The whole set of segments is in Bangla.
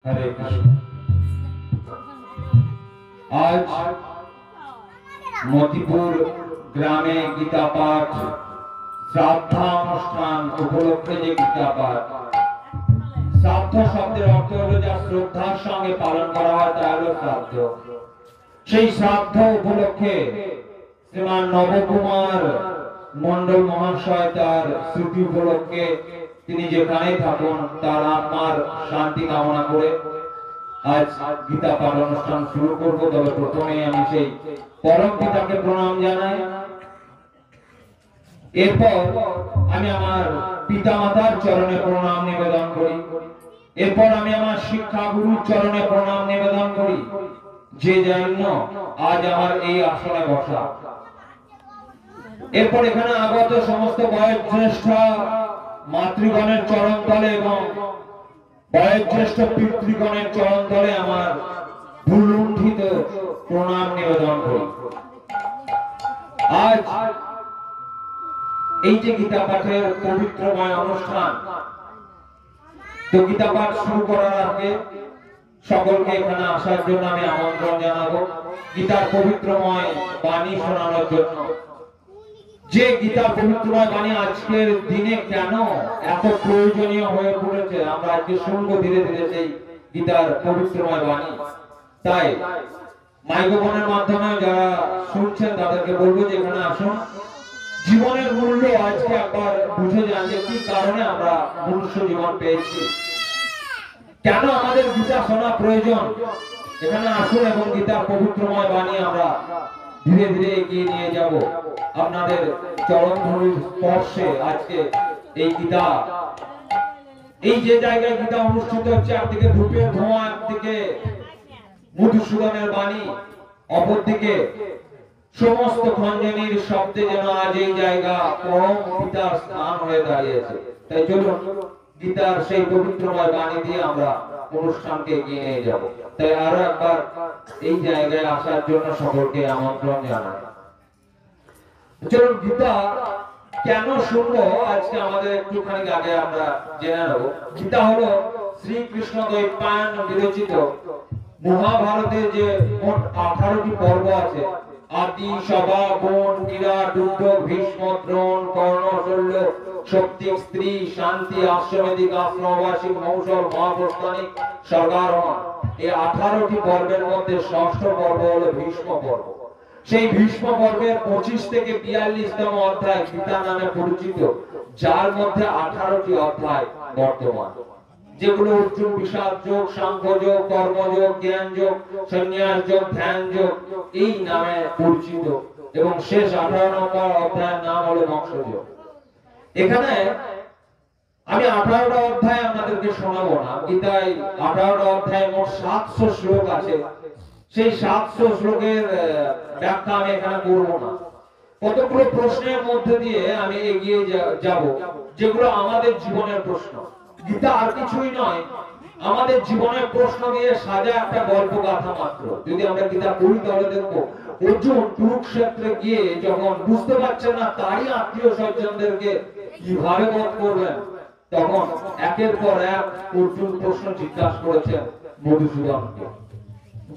हरे कृष्ण। आज मोतीपुर ग्रामे गीता पाठ श्राद्धानुष्ठान उपलक्षे जे गीता पाठ श्राद्ध शब्देर अर्थ हलो जा श्रद्धार संगे पालन करा हय ता हलो श्राद्ध। সেই শ্রাদ্ধ উপলক্ষে শ্রীমান নবকুমার মন্ডল মহাশয় তার স্মৃতি উপলক্ষে তিনি যেখানেই থাকুন তার আত্মার শান্তি কামনা করে আজ গীতা পাঠ অনুষ্ঠান শুরু করব। তবে প্রথমে আমি সেই পরম পিতাকে প্রণাম জানাই, এরপর আমি আমার পিতামাতার চরণে প্রণাম নিবেদন করি, এরপর আমি আমার শিক্ষা গুরুর চরণে প্রণাম নিবেদন করি যে জন্য আজ আমার এই আসনে বসা। এরপর এখানে আগত সমস্ত বয়োজ্যেষ্ঠ মাতৃগণের চরণ তলে এবং বয়োজ্যেষ্ঠ পিতৃগণের চরণ তলে আমার ভুলুণ্ঠিত প্রণাম নিবেদন করি। আজ এই যে গীতা পাঠের পবিত্রময় অনুষ্ঠান, তো গীতা পাঠ শুরু করার আগে সকলকে এখানে আসার জন্য আমি আমন্ত্রণ জানাবো গীতার পবিত্রময় বাণী শোনানোর জন্য। যে গীতা পবিত্রময় বাণী আজকের দিনে কেন এত প্রয়োজনীয় হয়ে পড়েছে আমরা আজকে শুনবো ধীরে ধীরে সেই গীতার পবিত্রময় বাণী। তাই মাইক্রোফোনের মাধ্যমে যারা শুনছেন তাদেরকে বলবো যে এখানে আসুন, জীবনের মূল্য আজকে একবার বুঝে যান যে কি কারণে আমরা মনুষ্য জীবন পেয়েছি, কেন আমাদের গীতা শোনা প্রয়োজন। এখানে আসুন এবং গীতার পবিত্রময় বাণী আমরা ধীরে ধীরে এগিয়ে নিয়ে যাব আপনাদের চরণ ধূলির স্পর্শে। আজকে এই গীতা, এই যে জায়গায় গীতা অনুষ্ঠিত হচ্ছে, একদিকে ধূপের ধোঁয়া, একদিকে মধুসূদনের বাণী, অপরদিকে সমস্ত খঞ্জনির শব্দে যেন আজ এই জায়গা পরম পিতার স্থান হয়ে দাঁড়িয়েছে। তাই চলুন গীতার সেই পবিত্রময় বাণী দিয়ে আমরা অনুষ্ঠানকে এগিয়ে নিয়ে যাব। তাই আরো একবার এই জায়গায় আসার জন্য সকলকে আমন্ত্রণ জানাই। চলুন গীতা কেন শুনবো আজকে আমাদের একটুখানি আগে আমরা জেনে নেব। গীতা হলো শ্রীকৃষ্ণ দ্বৈপায়ন বিরচিত মহাভারতের যে মোট 18টি পর্ব আছে, আদি, সভা, বন, বিরাট, উদ্ধব, ভীষ্ম, দ্রোণ, কর্ণ, শল্য, শক্তি, স্ত্রী, শান্তি, আশ্রমেধিক, আশ্রমবাসিক, মৌসল, মহাপ্রস্থানিক, স্বর্গারোহণ। এই 18টি পর্বের মধ্যে ষষ্ঠ পর্ব হলো ভীষ্ম পর্ব। সেই ভীষ্ম পর্বের 25 থেকে 42তম অধ্যায় গীতা নামে পরিচিত, যার মধ্যে 18টি অধ্যায় বর্তমান, যেগুলো অর্জুন বিষাদ যোগ, সাংখ্য যোগ, কর্মযোগ, জ্ঞান যোগ, সন্ন্যাস যোগ, ধ্যান যোগ এই নামে পরিচিত, এবং শেষ 18 নম্বর অধ্যায়ের নাম হলো মোক্ষ যোগ। এখানে আমি 18টা অধ্যায় আপনাদেরকে শোনাবো না। গীতায় 18টা অধ্যায়ে মোট 700 শ্লোক আছে। সেই 700 শ্লোকের ব্যাখ্যা আমি এখানে করব না। কতগুলো প্রশ্নের মধ্যে দিয়ে আমি এগিয়ে যাব, যেগুলো আমাদের জীবনের প্রশ্ন। গীতা আর কিছুই নয়, আমাদের জীবনের প্রশ্ন দিয়ে সাজা একটা গল্প গাথা মাত্র। যদি আমরা গীতা পড়ি তাহলে দেখবো অর্জুন কুরুক্ষেত্রে গিয়ে যখন বুঝতে পারছেন না তারই আত্মীয় স্বজনদেরকে কিভাবে বধ করবেন, তখন একের পর এক অর্জুন প্রশ্ন জিজ্ঞাসা করেছেন মধুসূদনকে।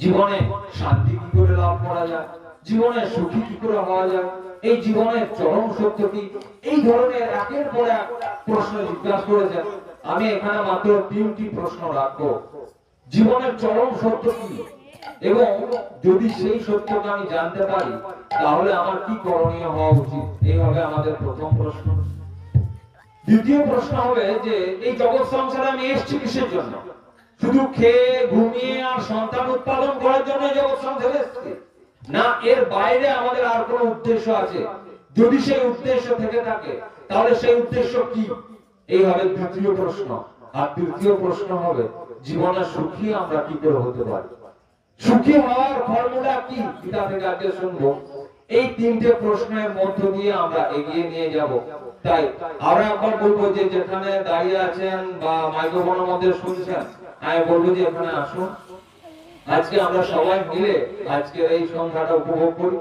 জীবনে শান্তি কি করে লাভ করা যায়, জীবনে সুখী কি করে হওয়া যায়, এই জীবনের চরম সত্য কি, এই ধরনের একের পর এক প্রশ্ন জিজ্ঞাসা করেছেন। আমি এখানে মাত্র 3টি প্রশ্ন রাখবো। জীবনের চরম সত্য কি, এবং যদি সেই সত্যকে আমি জানতে পারি তাহলে আমার কি করণীয় হওয়া উচিত, এই হবে আমাদের প্রথম প্রশ্ন। দ্বিতীয় প্রশ্ন হবে যে এই জগৎ সংসারে আমি এসেছি কিসের জন্য? শুধু খেয়ে ঘুমিয়ে আর সন্তান উৎপাদন করার জন্য জগৎ সংসারে এসেছি, না এর বাইরে আমাদের আর কোনো উদ্দেশ্য আছে? যদি সেই উদ্দেশ্য থেকে থাকে তাহলে সেই উদ্দেশ্য কি, এই হবে দ্বিতীয় প্রশ্ন। আর তৃতীয় প্রশ্ন হবে জীবনে সুখী আমরা কি করে হতে পারি, সুখী হওয়ার ফর্মুলা কি, গীতা থেকে আজকে শুনবো। এই 3টে প্রশ্নের মধ্য দিয়ে আমরা এগিয়ে নিয়ে যাব। তাই আরো একবার বলবো যে যেখানে দাঁড়িয়ে আছেন বা মাইক্রোফোনের মধ্যে শুনছেন, আমি বলবো যে এখানে আসুন। আজকে আমরা সবাই মিলে আজকের এই সন্ধ্যাটা উপভোগ করি।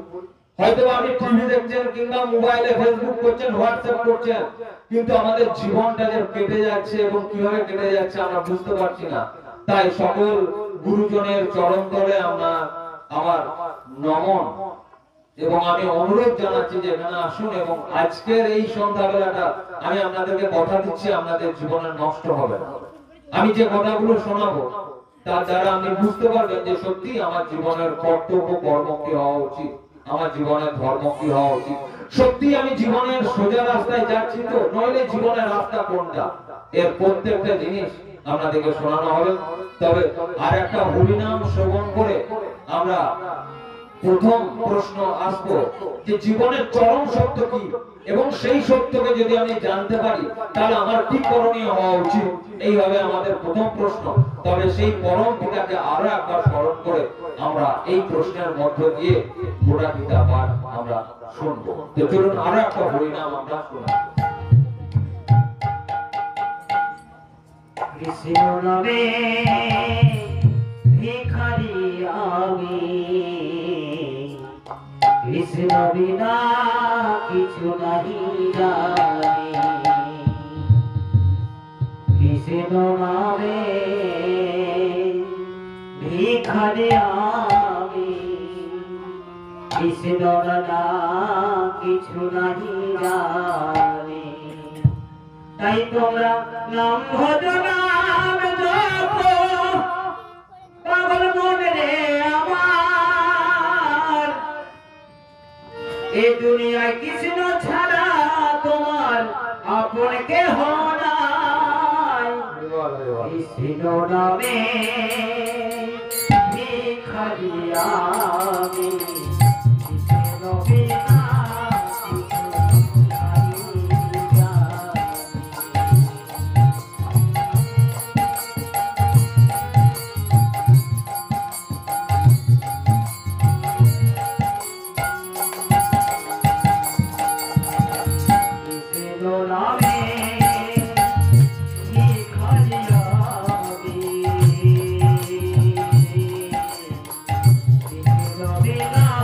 হয়তো আপনি টিভি দেখছেন কিংবা মোবাইলে ফেসবুক করছেন, হোয়াটসঅ্যাপ করছেন, কিন্তু আমাদের জীবনটা যে কেটে যাচ্ছে এবং কিভাবে কেটে যাচ্ছে আমরা বুঝতে পারছি না। তাই সকল গুরুজনের চরণ তলে আমার নমন এবং আমি অনুরোধ জানাচ্ছি যে এখানে আসুন এবং আজকের এই সন্ধ্যাবেলাটা আমি আপনাদেরকে কথা দিচ্ছি আপনাদের জীবনে নষ্ট হবে না। আমি যে কথাগুলো শোনাবো তার দ্বারা আপনি বুঝতে পারবেন যে সত্যি আমার জীবনের কর্তব্য কর্ম কি হওয়া উচিত, আমার জীবনের ধর্ম কি হওয়া উচিত, সত্যি আমি জীবনের সোজা রাস্তায় যাচ্ছি তো, নইলে জীবনের রাস্তা কোনটা, এর প্রত্যেকটা জিনিস আপনাদেরকে শোনানো হবে। তবে আর একটা হরিনাম শ্রবণ করে আমরা প্রথম প্রশ্ন আসবো যে জীবনের চরম সত্য কি, এবং সেই সত্যকে যদি আমি জানতে পারি তাহলে আমার কি করণীয় হওয়া উচিত, এইভাবে আমাদের প্রথম প্রশ্ন। তবে সেই পরম পিতাকে আরো একবার স্মরণ করে আমরা এই প্রশ্নের মধ্য দিয়ে গোটা গীতা পাঠ আমরা শুনবো। তো চলুন আরো একটা হরিনাম আমরা শুনবো। কৃষ্ণ নামে ভিখারি আমি, কৃষ্ণ বিনা কিছু নাহি জানি, কৃষ্ণ নামে ভিখারি আমি, কৃষ্ণ না কিছু নাহি জানি। তাই তোমরা নাম ভজনাম জপ পাগল মনে রে আমার, এই দুনিয়ায় কৃষ্ণ ছাড়া তোমার আপন কেহ নাই। কৃষ্ণ নামে ভিখারি আমি, কৃষ্ণ বিনা Love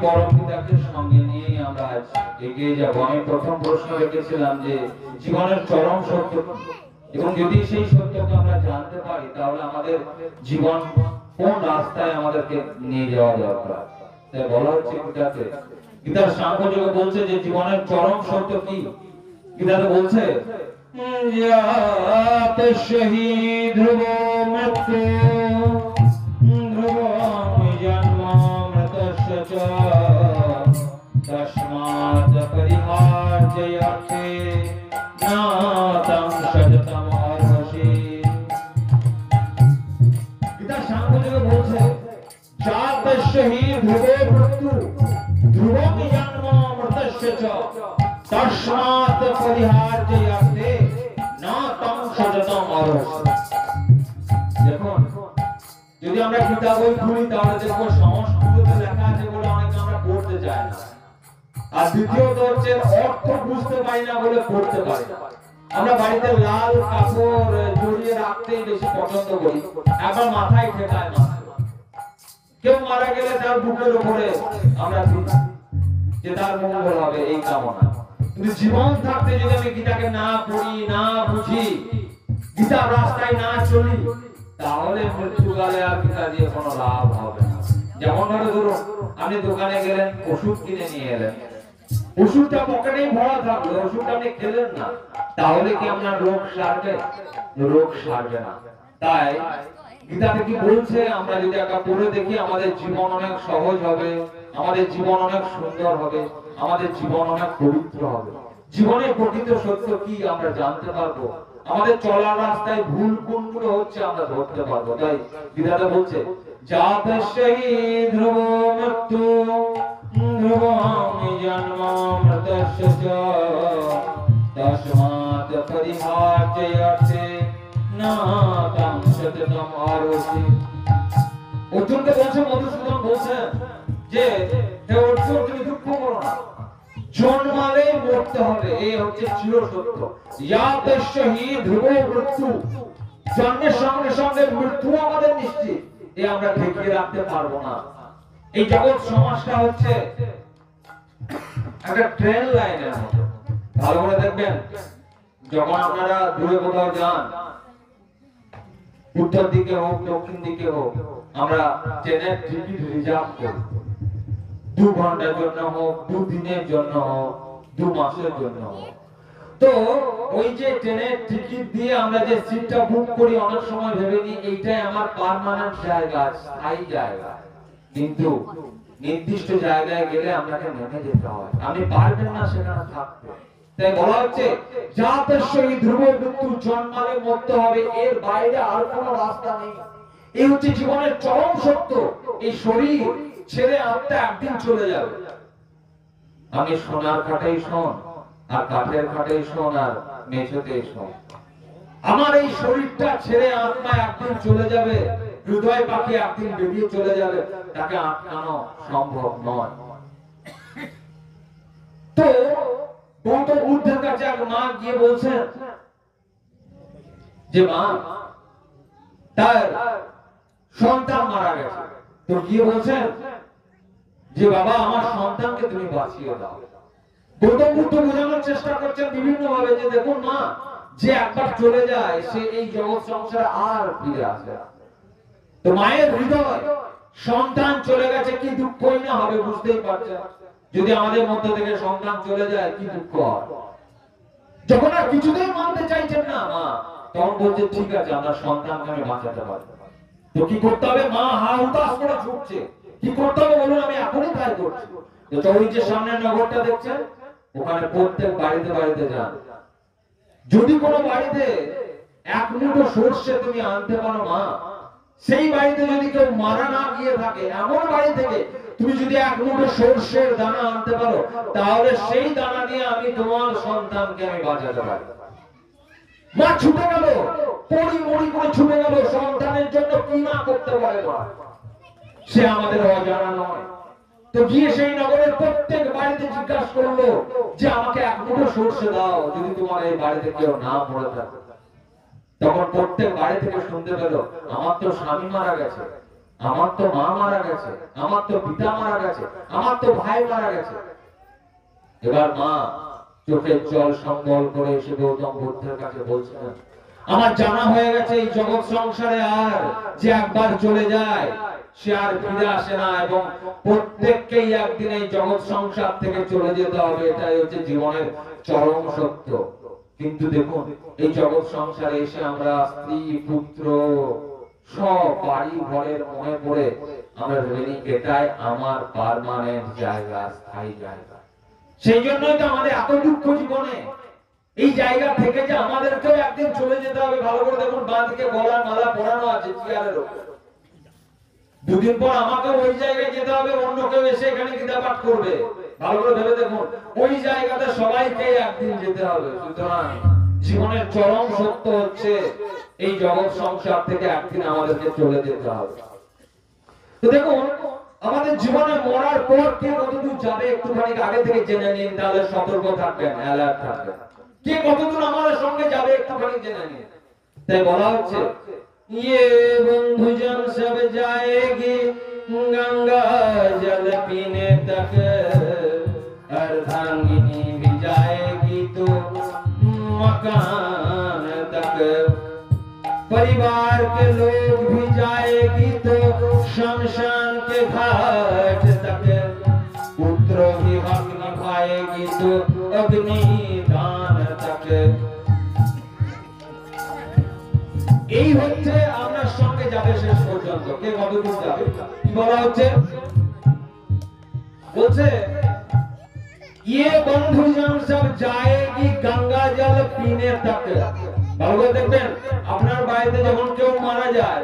পরম পিতাকে সঙ্গে নিয়ে আমরা আজ এগিয়ে যাব। আমি প্রথম প্রশ্ন রেখেছিলাম যে জীবনের চরম সত্য কি? এবং যদি সেই সত্যকে আমরা জানতে পারি তাহলে আমাদের জীবন কোন রাস্তায় আমাদেরকে নিয়ে যাওয়া দরকার। তাই বলা হচ্ছে গীতাতে, গীতার সাংখ্যযোগে বলছে যে জীবনের চরম সত্য কি? গীতাতে বলছে যাত শহীদ ধ্রুব মৃত্যু ধ্রুবং জন্ম মৃতস্য চ তস্মাৎ পরিহার্যয়ার্থে নাতং সজতম অর্হসি। গীতা সাংখ্যযোগে বলছে যাত শহীদ ধ্রুব মৃত্যু ধ্রুবং জন্ম মৃতস্য চ তস্মাৎ পরিহার্যয়ার্থে নাতং সজতম অর্হসি। দেখুন, যদি আমরা গীতা বই খুলি তাহলে দেখবো সংস্কৃততে লেখা আছে বলে অনেকে আমরা পড়তে চাই না, আর দ্বিতীয়ত হচ্ছে অর্থ বুঝতে পারি না বলে পড়তে পারি না। আমরা বাড়িতে লাল কাপড় জড়িয়ে রাখতেই বেশি পছন্দ করি, আবার মাথায় ঠেকায় না। কেউ মারা গেলে তার বুকের উপরে আমরা দিই যে তার মঙ্গল হবে এই কামনা। কিন্তু জীবন থাকতে যদি আমি গীতাকে না পড়ি, না বুঝি, গীতার রাস্তায় না চলি, তাহলে মৃত্যুকালে আর গীতা দিয়ে কোনো লাভ হবে না। যেমন ভাবে ধরুন আপনি দোকানে গেলেন, ওষুধ কিনে নিয়ে এলেন, ওষুধটা পকেটেই ভরা থাকলো, ওষুধটা আপনি খেলেন না, তাহলে কি আপনার রোগ সারবে? রোগ সারবে না। তাই গীতাতে কি বলছে আমরা যদি একটা পড়ে দেখি আমাদের জীবন অনেক সহজ হবে, আমাদের জীবন অনেক সুন্দর হবে, আমাদের জীবন অনেক পবিত্র হবে। জীবনের প্রকৃত সত্য কি আমরা জানতে পারবো, আমাদের চলার রাস্তায় ভুল কোনগুলো হচ্ছে আমরা ধরতে পারবো। তাই গীতাতে বলছে যাত শহীদ ধ্রুব মৃত্যু ধ্রুবং জন্ম মৃতস্য চ তস্মাৎ পরিহার্যয়ার্থে নাতং সততম অর্হসি। অর্জুনকে বলছে, মধুসূদন বলছে যে হে অর্জুন, তুমি দুঃখ করো না, জন্মালে মরতে হবে, এই হচ্ছে চির সত্য। যাত শহীদ ধ্রুব মৃত্যু, জন্মের সঙ্গে সঙ্গে মৃত্যু আমাদের নিশ্চিত, এ আমরা ঠেকিয়ে রাখতে পারবো না। এই জগৎ সমাজটা হচ্ছে একটা ট্রেন লাইনের মতো। ভালো করে দেখবেন, যখন আপনারা দূরে কোথাও যান, উত্তর দিকে হোক দক্ষিণ দিকে হোক, আমরা ট্রেনের টিকিট রিজার্ভ করি, 2 ঘন্টার জন্য হোক, 2 দিনের জন্য হোক, 2 মাসের জন্য হোক। তো ওই যে ট্রেনের টিকিট দিয়ে আমরা যে সিটটা বুক করি, অনেক সময় ভেবে নিই এইটাই আমার পার্মানেন্ট জায়গা, স্থায়ী জায়গা। কিন্তু নির্দিষ্ট জায়গায় গেলে আপনাকে নেমে যেতে হয়, আপনি পারবেন না সেখানে থাকতে। তাই বলা হচ্ছে যাত শহীদ ধ্রুব মৃত্যু, জন্মালে মরতে হবে, এর বাইরে আর কোনো রাস্তা নেই। এই হচ্ছে জীবনের চরম সত্য। এই শরীর ছেড়ে আত্মা একদিন চলে যাবে। আমি সোনার খাটেই শোন, আর কাঠের খাটেই শোন, আর মেঝেতেই শোন। আমার এই শরীরটা ছেড়ে আত্মা একদিন চলে যাবে, হৃদয় পাখি একদিন বেরিয়ে চলে যাবে, তাকে আটকানো সম্ভব নয়। তো গৌতম বুদ্ধের কাছে এক মা গিয়ে বলছেন যে মা, তার সন্তান মারা গেছে। তো গিয়ে বলছেন যে বাবা, আমার সন্তানকে তুমি বাঁচিয়ে দাও। গৌতম বুদ্ধ বোঝানোর চেষ্টা করছেন বিভিন্ন ভাবে যে দেখুন মা, যে একবার চলে যায় সে এই জগৎ সংসারে আর ফিরে আসে না। তো মায়ের হৃদয়, সন্তান চলে গেছে কি দুঃখই না হবে, বুঝতেই পারছেন। যদি আমাদের মধ্য থেকে সন্তান চলে যায় কি দুঃখ হয়। যখন আর কিছুতেই মানতে চাইছেন না মা, তখন বলছে ঠিক আছে, আমরা সন্তানকে আমি বাঁচাতে পারবো। তো কি করতে হবে? মা হা হুতাশ করে ছুটছে, কি করতে হবে বলুন, আমি এখনই তাই করছি। তো ওই যে সামনের নগরটা দেখছেন, ওখানে প্রত্যেক বাড়িতে বাড়িতে যান। যদি কোনো বাড়িতে 1 মুঠো সরষে তুমি আনতে পারো মা, সেই বাড়িতে যদি কেউ মারা না গিয়ে থাকে, এমন বাড়ি থেকে তুমি যদি 1 মুঠো সরষের দানা আনতে পারো, তাহলে সেই দানা দিয়ে আমি তোমার সন্তানকে আমি বাঁচাতে পারি। মা ছুটে গেল, পড়ি মরি করে ছুটে গেল, সন্তানের জন্য কি না করতে পারে মা, সে আমাদের অজানা নয়। তো গিয়ে সেই নগরের প্রত্যেক বাড়িতে জিজ্ঞাসা করলো যে আমাকে 1 মুঠো সরষে দাও যদি তোমার এই বাড়িতে কেউ না মরে থাকে। তখন প্রত্যেক বাড়ি থেকে শুনতে পেল আমার তো স্বামী মারা গেছে, আমার তো মা মারা গেছে, আমার তো পিতা মারা গেছে, আমার তো ভাই মারা গেছে। এবার মা চোখের জল সম্বল করে এসে গৌতম বুদ্ধের কাছে বলছিলেন, আমার জানা হয়ে গেছে এই জগৎ সংসারে আর যে একবার চলে যায় সে আর ফিরে আসে না, এবং প্রত্যেককেই একদিন এই জগৎ সংসার থেকে চলে যেতে হবে, এটাই হচ্ছে জীবনের চরম সত্য। কিন্তু দেখুন, এই জগৎ সংসারে এসে আমরা স্ত্রী পুত্র সব বাড়ি ঘরের মনে পড়ে আমরা ভেবে এটাই আমার পার্মানেন্ট জায়গা, স্থায়ী জায়গা। সেই জন্যই তো আমাদের এত দুঃখ জীবনে। এই জায়গা থেকে যে আমাদেরকেও একদিন চলে যেতে হবে। ভালো করে দেখুন, বাঁ দিকে গলার মালা পরানো আছে চেয়ারের উপর। দুদিন পর আমাকে ওই জায়গায় যেতে হবে, অন্য কেউ এসে এখানে গীতা পাঠ করবে। ভালো করে ভেবে দেখুন, ওই জায়গাতে সবাইকে একদিন যেতে হবে। সুতরাং জীবনের চরম সত্য হচ্ছে এই জগৎ সংসার থেকে একদিন আমাদেরকে চলে যেতে হবে। তো দেখুন, আমাদের জীবনে মরার পর কে কতদূর যাবে একটুখানি আগে থেকে জেনে নিন, তাহলে সতর্ক থাকবেন, অ্যালার্ট থাকবেন। কে কতদূর আমাদের সঙ্গে যাবে একটুখানি জেনে নিন। তাই বলা হচ্ছে, ये बंधुजन सब जाएगी गंगा जल पीने तक, अर्धांगिनी भी जाएगी तो मकान तक, परिवार के लोग भी जाएगी तो शमशान के घाट तक, पुत्र भी हक निभाएगी तो अग्निदान तक। এই হচ্ছে আপনার সঙ্গে যাবে শেষ পর্যন্ত। কে কতদূর যাবে কি বলা হচ্ছে, বলছে ये बंधुजन सब जाएगी गंगा जल पीने तक। ভালো করে দেখবেন, আপনার বাড়িতে যখন কেউ মারা যায়,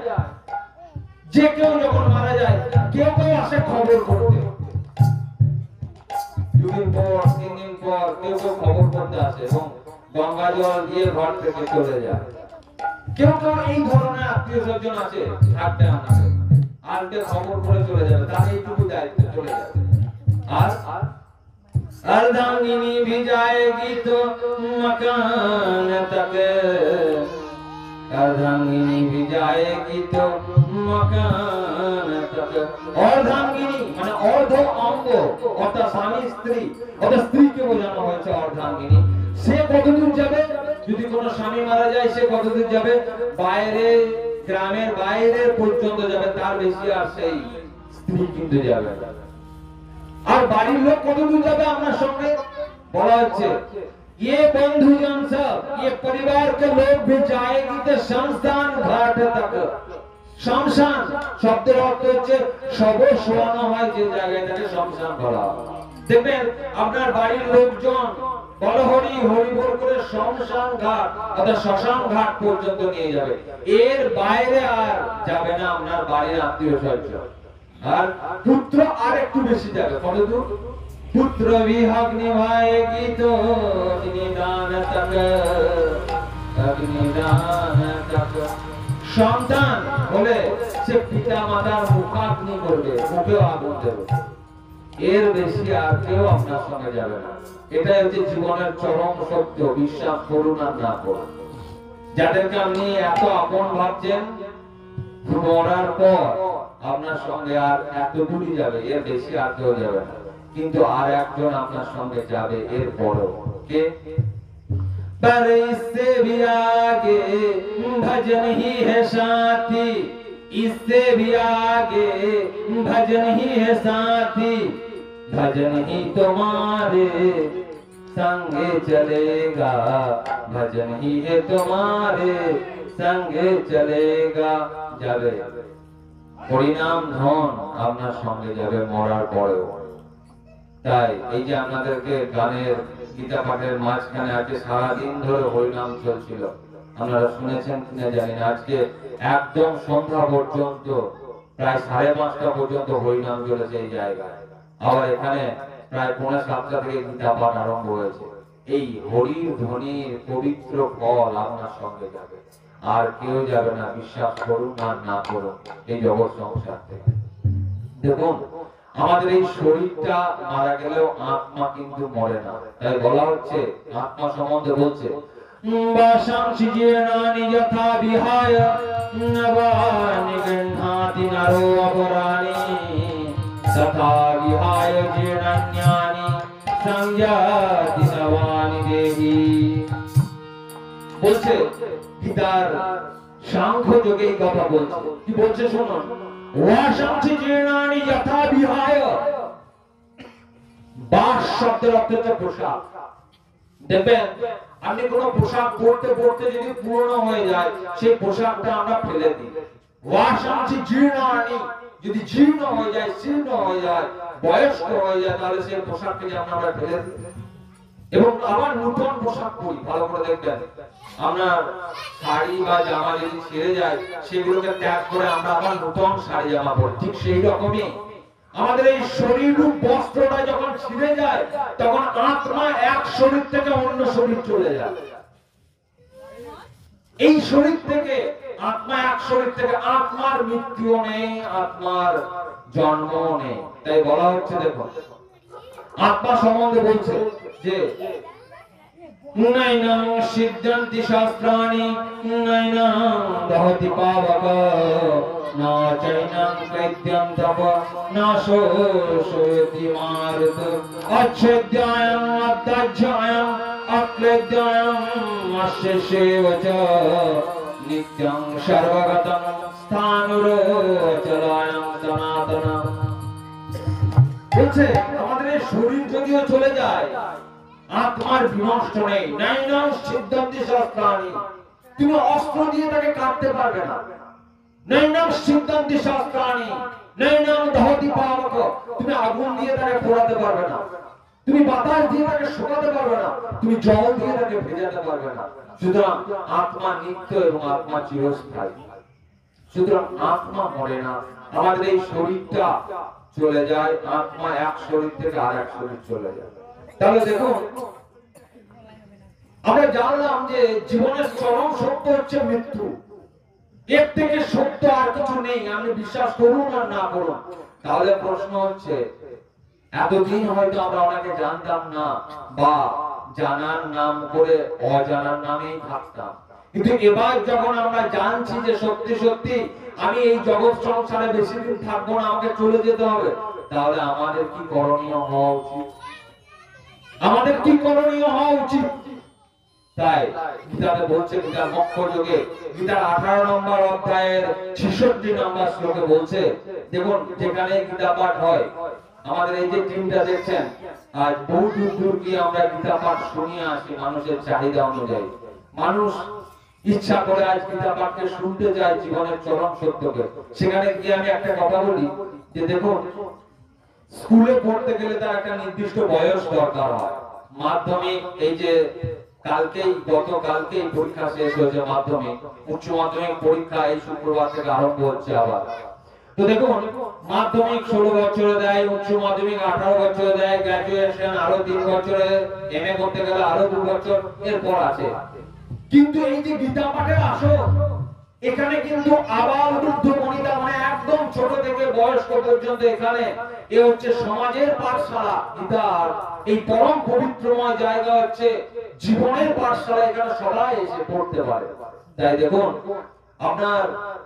যে কেউ যখন মারা যায়, কেউ কেউ আসে খবর করতে। দুদিন পর, 3 দিন পর কেউ কেউ খবর করতে আসে এবং গঙ্গা জল দিয়ে ঘর থেকে চলে যায়। কেউ কেউ এই ধরনের আত্মীয় স্বজন আছে, থাকবে আমাদের আর কে খবর করে চলে যাবে, তার এইটুকু দায়িত্ব চলে যাবে। আর अर्धांगिनी भी जाएगी तो मकान तक, अर्धांगिनी भी जाएगी तो मकान तक। अर्धांगिनी মানে অর্ধ অঙ্গ, অর্থাৎ স্বামী স্ত্রী, অর্থাৎ স্ত্রীকে বোঝানো হয়েছে অর্ধাঙ্গিনী। সে কতদূর যাবে? যদি কোনো স্বামী মারা যায় সে কতদূর যাবে? বাইরে, গ্রামের বাইরে পর্যন্ত যাবে, তার বেশি আর সেই স্ত্রী কিন্তু যাবে। আর বাড়ির লোক কতদূর যাবে আপনার সঙ্গে? বলা হচ্ছে ये बंधुजन सब, ये परिवार के लोग भी जाएगी तो शमशान घाट तक। शमशान শব্দের অর্থ হচ্ছে শব শোয়ানো হয় যে জায়গাটাকে শমশান বলা হয়। দেখবেন আপনার বাড়ির লোকজন বলহরি হরি বল করে শমশান ঘাট অর্থাৎ শ্মশান ঘাট পর্যন্ত নিয়ে যাবে, এর বাইরে আর যাবে না আপনার বাড়ির আত্মীয় স্বজন। আর পুত্র আর একটু বেশি যাবে, কতদূর? পুত্র বিহগ নিভায়েগি তো অগ্নিদান তক, অগ্নিদান তক। সন্তান হলে সে পিতা মাতার মুখাগ্নি করবে, মুখে আগুন দেবে, এর বেশি আর কেউ আপনার সঙ্গে যাবে না। এটাই হচ্ছে জীবনের চরম সত্য। বিশ্বাস করুন আর না করুন, যাদেরকে আপনি এত আপন ভাবছেন, মরার পর আপনার সঙ্গে আর এত দূরই যাবে, এর বেশি আর কেউ যাবে না। কিন্তু আর একজন আপনার সঙ্গে যাবে এর বড়। কে? पर इससे भी आगे भजन ही है साथी, इससे भी आगे भजन ही है साथी, भजन ही तुम्हारे संगे चलेगा, भजन ही है तुम्हारे संगे चलेगा। যাবে হরিনাম ধন আপনার সঙ্গে যাবে মরার পরেও। তাই এই যে আপনাদেরকে গানের গীতা পাঠের মাঝখানে আজকে সারাদিন ধরে হরিনাম চলছিল, আপনারা শুনেছেন কিনা জানি না। আজকে একদম সন্ধ্যা পর্যন্ত, প্রায় 5:30 পর্যন্ত হরিনাম চলেছে এই জায়গায়। আবার এখানে প্রায় 6:45 থেকে গীতা পাঠ আরম্ভ হয়েছে। এই হরির ধ্বনির পবিত্র ফল আপনার সঙ্গে যাবে, আর কেউ যাবে না। বিশ্বাস করুন আর না করুন এই জগৎ সংসার থেকে। দেখুন, আমাদের এই শরীরটা মারা গেলেও আত্মা কিন্তু মরে না। তাই বলা হচ্ছে, আত্মা সম্বন্ধে বলছে বাসাংসি জীর্ণানি যথা বিহায় নবানি গৃহ্ণাতি নরো অপরাণি তথা বিহায় জীর্ণান্যানি সংযাতি নবানি দেহি। বলছে গীতার সাংখ্য যোগে এই কথা বলছে। কি বলছে শুনুন, বাসাংসি জীর্ণানি যথা বিহায়। বাস শব্দের অর্থ হচ্ছে পোশাক। দেখবেন আপনি কোন পোশাক পরতে পরতে যদি পুরনো হয়ে যায়, সেই পোশাকটা আমরা ফেলে দিই। ওয়াশাংসি জীর্ণানি, যদি জীর্ণ হয়ে যায়, শীর্ণ হয়ে যায়, বয়স্ক হয়ে যায়, তাহলে সেই পোশাককে আমরা ফেলে দিই এবং আবার নতুন পোশাক পরি। ভালো করে দেখবেন, আমরা শাড়ি বা জামা যদি ছেড়ে যায়, সেগুলোকে ত্যাগ করে আমরা আবার নতুন শাড়ি জামা পরি। ঠিক সেই রকমই আমাদের এই শরীর রূপ বস্ত্রটা যখন ছিঁড়ে যায়, তখন আত্মা এক শরীর থেকে অন্য শরীর চলে যায়। এই শরীর থেকে আত্মা এক শরীর থেকে, আত্মার মৃত্যুও নেই, আত্মার জন্মও নেই। তাই বলা হচ্ছে, দেখো আত্মা সম্বন্ধে বলছে যে নৈনং সিদ্ধান্তি শাস্ত্রাণি নৈনং দহতি পাবক না চৈনং ক্লেদ্যং তপ না শোষয়তি মারুত অচ্ছেদ্যায়ং অদ্যাজ্যায়ং অক্লেদ্যায়ং অশেষেব চ নিত্যং সর্বগতং স্থানুরোচলায়ং সনাতনং। বলছে আমাদের এই শরীর যদিও চলে যায়, আত্মার বিনষ্ট নেই। নৈনং সিদ্ধান্তি শাস্ত্রাণি, তুমি অস্ত্র দিয়ে তাকে কাটতে পারবে না। নৈনং সিদ্ধান্তি শাস্ত্রাণি নৈনং দহতি পাবক, তুমি আগুন দিয়ে তাকে পোড়াতে পারবে না, তুমি বাতাস দিয়ে তাকে শুকাতে পারবে না, তুমি জল দিয়ে তাকে ভেজাতে পারবে না। সুতরাং আত্মা নিত্য এবং আত্মা চিরস্থায়ী। সুতরাং আত্মা মরে না। আমাদের এই শরীরটা চলে যায়, আত্মা এক শরীর থেকে আর এক শরীর চলে যায়। তাহলে দেখুন, আমরা জানলাম যে জীবনের চরম সত্য হচ্ছে মৃত্যু। এর থেকে সত্য আর কিছু নেই, আপনি বিশ্বাস করুন আর না করুন। তাহলে প্রশ্ন হচ্ছে, এতদিন হয়তো আমরা অনেকে জানতাম না, বা জানার নাম করে অজানার নামেই থাকতাম, কিন্তু এবার যখন আমরা জানছি যে সত্যি সত্যি আমি এই জগৎ সংসারে বেশি দিন থাকবো না, আমাকে চলে যেতে হবে, তাহলে আমাদের কি করণীয় হওয়া উচিত? আমাদের কি করণীয় হওয়া উচিত? তাই গীতাতে বলছে, গীতার মোক্ষ যোগে, গীতার 18 নম্বর অধ্যায়ের 66 নম্বর শ্লোকে বলছে, দেখুন যেখানে গীতা পাঠ হয়, আমাদের এই যে টিমটা দেখছেন, আজ বহু দূর দূর গিয়ে আমরা গীতা পাঠ শুনিয়ে আসি মানুষের চাহিদা অনুযায়ী। মানুষ ইচ্ছা করে আজ গীতা পাঠকে শুনতে চায় জীবনের চরম সত্যকে। সেখানে গিয়ে আমি একটা কথা বলি যে দেখুন, স্কুলে পড়তে গেলে তার একটা নির্দিষ্ট বয়স দরকার হয়। মাধ্যমিক, এই যে গতকালকেই পরীক্ষা শেষ হয়েছে, মাধ্যমিক, উচ্চ মাধ্যমিক পরীক্ষা এই শুক্রবার থেকে আরম্ভ হচ্ছে আবার। তো দেখুন, মাধ্যমিক 16 বছরে দেয়, উচ্চ মাধ্যমিক 18 বছরে দেয়, গ্রাজুয়েশন আরো 3 বছরে, এমএ করতে গেলে আরো 2 বছর এরপর আছে। কিন্তু এই যে গীতা পাঠের আসর, এখানে কিন্তু আবাল বৃদ্ধ বনিতা, মানে একদম ছোট থেকে বয়স্ক পর্যন্ত, এখানে এ হচ্ছে সমাজের পাঠশালা। গীতার এই পরম পবিত্রময় জায়গা হচ্ছে জীবনের পাঠশালা, এখানে সবাই এসে পড়তে পারে। তাই দেখুন, আপনার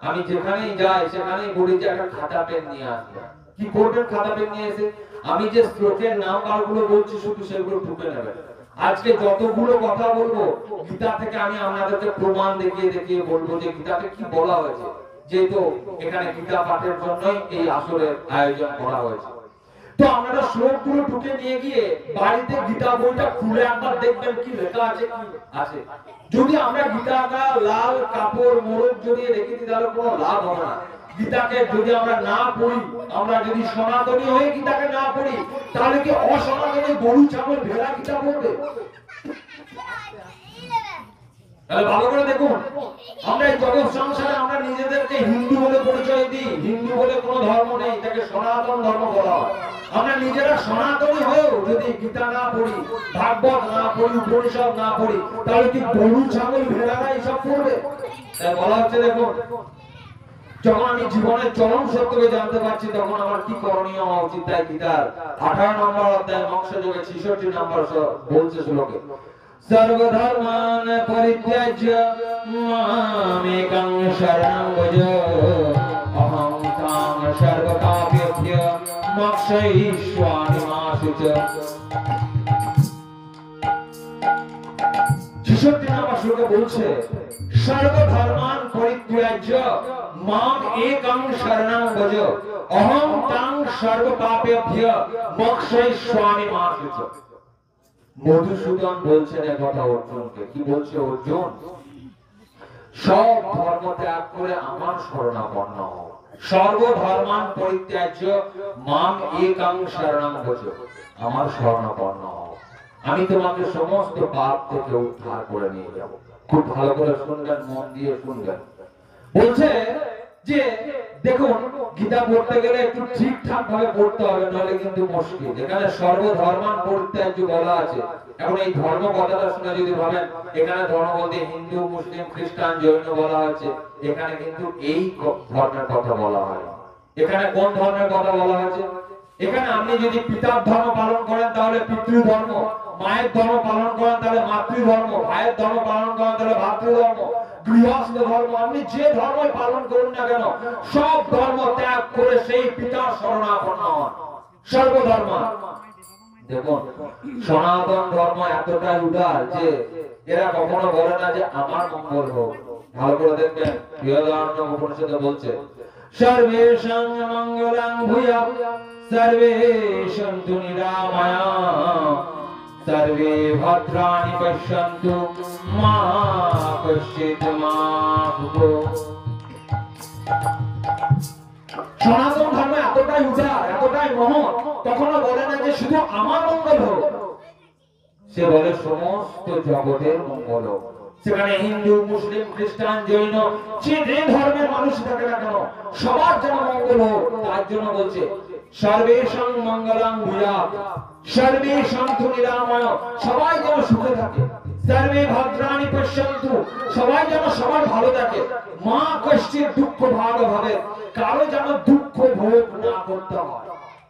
আমি যেখানেই যাই সেখানেই বলি যে একটা খাতা পেন নিয়ে আসবে। কি করবেন খাতা পেন নিয়ে এসে? আমি যে শ্লোকের নামগুলো বলছি শুধু সেগুলো টুকে নেবেন। আজকে যতগুলো কথা বলবো গীতা থেকে আমি আপনাদেরকে প্রমাণ দেখিয়ে দেখিয়ে বলবো যে গীতাতে কি বলা হয়েছে, যেহেতু এখানে গীতা পাঠের জন্যই এই আসরের আয়োজন করা হয়েছে। তো আপনারা শ্লোকগুলো টুকে নিয়ে গিয়ে বাড়িতে গীতা বইটা খুলে একবার দেখবেন কি লেখা আছে, কি আছে। যদি আমরা গীতাটা লাল কাপড় মোড়ক জড়িয়ে রেখে দিই তাহলে কোনো লাভ হবে না। গীতাকে যদি আমরা না পড়ি, আমরা যদি সনাতনী হয়ে গীতাকে না পড়ি, তাহলে কি অসনাতনী গরু ছাগল ভেড়া গীতা পড়বে? তাহলে ভালো করে দেখুন, আমরা এই জগৎ সংসারে আমরা নিজেদেরকে হিন্দু বলে পরিচয় দিই। হিন্দু বলে কোনো ধর্ম নেই, তাকে সনাতন ধর্ম বলা হয়। আমরা নিজেরা সনাতনী হয়েও যদি গীতা না পড়ি, ভাগবত না পড়ি, উপনিষদ না পড়ি, তাহলে কি গরু ছাগল ভেড়ারা এইসব পড়বে? তাই বলা হচ্ছে, দেখুন যখন আমি জীবনের চরম সত্যকে জানতে পারছি, তখন আমার কি করণীয় হওয়া উচিত। তাই গীতার 18 নম্বর অধ্যায় মোক্ষ যোগে 66 নম্বর বলছে শ্লোকে, सर्वधर्मान् परित्यज्य मामेकं शरणं व्रज अहं तां सर्वपापेभ्यो मोक्षयिष्यामि मा शुचः। 66 নম্বর শ্লোকে বলছে সর্বধর্মান পরিত্যাজ্য মাম একং শরণং ভজ অহং তাং সর্বপাপেভ্যো মোক্ষয়িষ্যামি মা শুচः। মধুসূদন বলছেন এই কথা অর্জুনকে। কি বলছে অর্জুন? সব ধর্ম ত্যাগ করে আমার শরণাপন্ন হও। সর্বধর্মান পরিত্যাজ্য মাম একং শরণং ভজ, আমার শরণাপন্ন হও, আমি তোমাকে সমস্ত পাপ থেকে উদ্ধার করে নিয়ে যাব। খুব ভালো করে শুনবেন, মন দিয়ে শুনবেন। বলছে যে দেখুন, গীতা পড়তে গেলে একটু ঠিকঠাক ভাবে পড়তে হবে, নাহলে কিন্তু মুশকিল। এখানে সর্বধর্মান পরিত্যাজ্য বলা আছে। এখন এই ধর্ম কথাটা শুনে যদি ভাবেন এখানে ধর্ম বলতে হিন্দু, মুসলিম, খ্রিস্টান, জৈন বলা হয়েছে, এখানে কিন্তু এই ধর্মের কথা বলা হয়। এখানে কোন ধর্মের কথা বলা হয়েছে? এখানে আপনি যদি পিতার ধর্ম পালন করেন তাহলে পিতৃধর্ম, মায়ের ধর্ম পালন করেন তাহলে মাতৃধর্ম, ভাইয়ের ধর্ম পালন করেন তাহলে ভাতৃধর্ম, গৃহস্থ ধর্ম, আপনি যে ধর্মই পালন করুন না কেন সব ধর্ম ত্যাগ করে সেই পিতার শরণাপন্ন হন। সর্বধর্ম। দেখুন, সনাতন ধর্ম এতটাই উদার যে এরা কখনো বলে না যে আমার মঙ্গল হোক। ভালো করে দেখবেন, বৃহদারণ্যক উপনিষদে বলছে সর্বেষাং মঙ্গলং ভূয়াৎ सर्वे सन्तु निरामयाः सर्वे भद्राणि पश्यन्तु मा कश्चित् मा भूत्। সনাতন ধর্ম এতটাই উদার, এতটাই মহৎ, কখনো বলে না যে শুধু আমার মঙ্গল হোক, সে বলে সমস্ত জগতের মঙ্গল হোক। সেখানে হিন্দু, মুসলিম, খ্রিস্টান, জৈন, যে ধর্মের মানুষ থাকে না কেন সবার যেন মঙ্গল হোক। তার জন্য বলছে সর্বেষাং মঙ্গলং ভূয়াৎ সর্বে সন্তু নিরাময়, সবাই যেন সুখে থাকে। সর্বে ভদ্রাণি পশ্যন্তু, সবাই যেন সবার ভালো থাকে। মা কষ্টের দুঃখ ভাগ হবে, কারো যেন দুঃখ ভোগ না করতে হয়,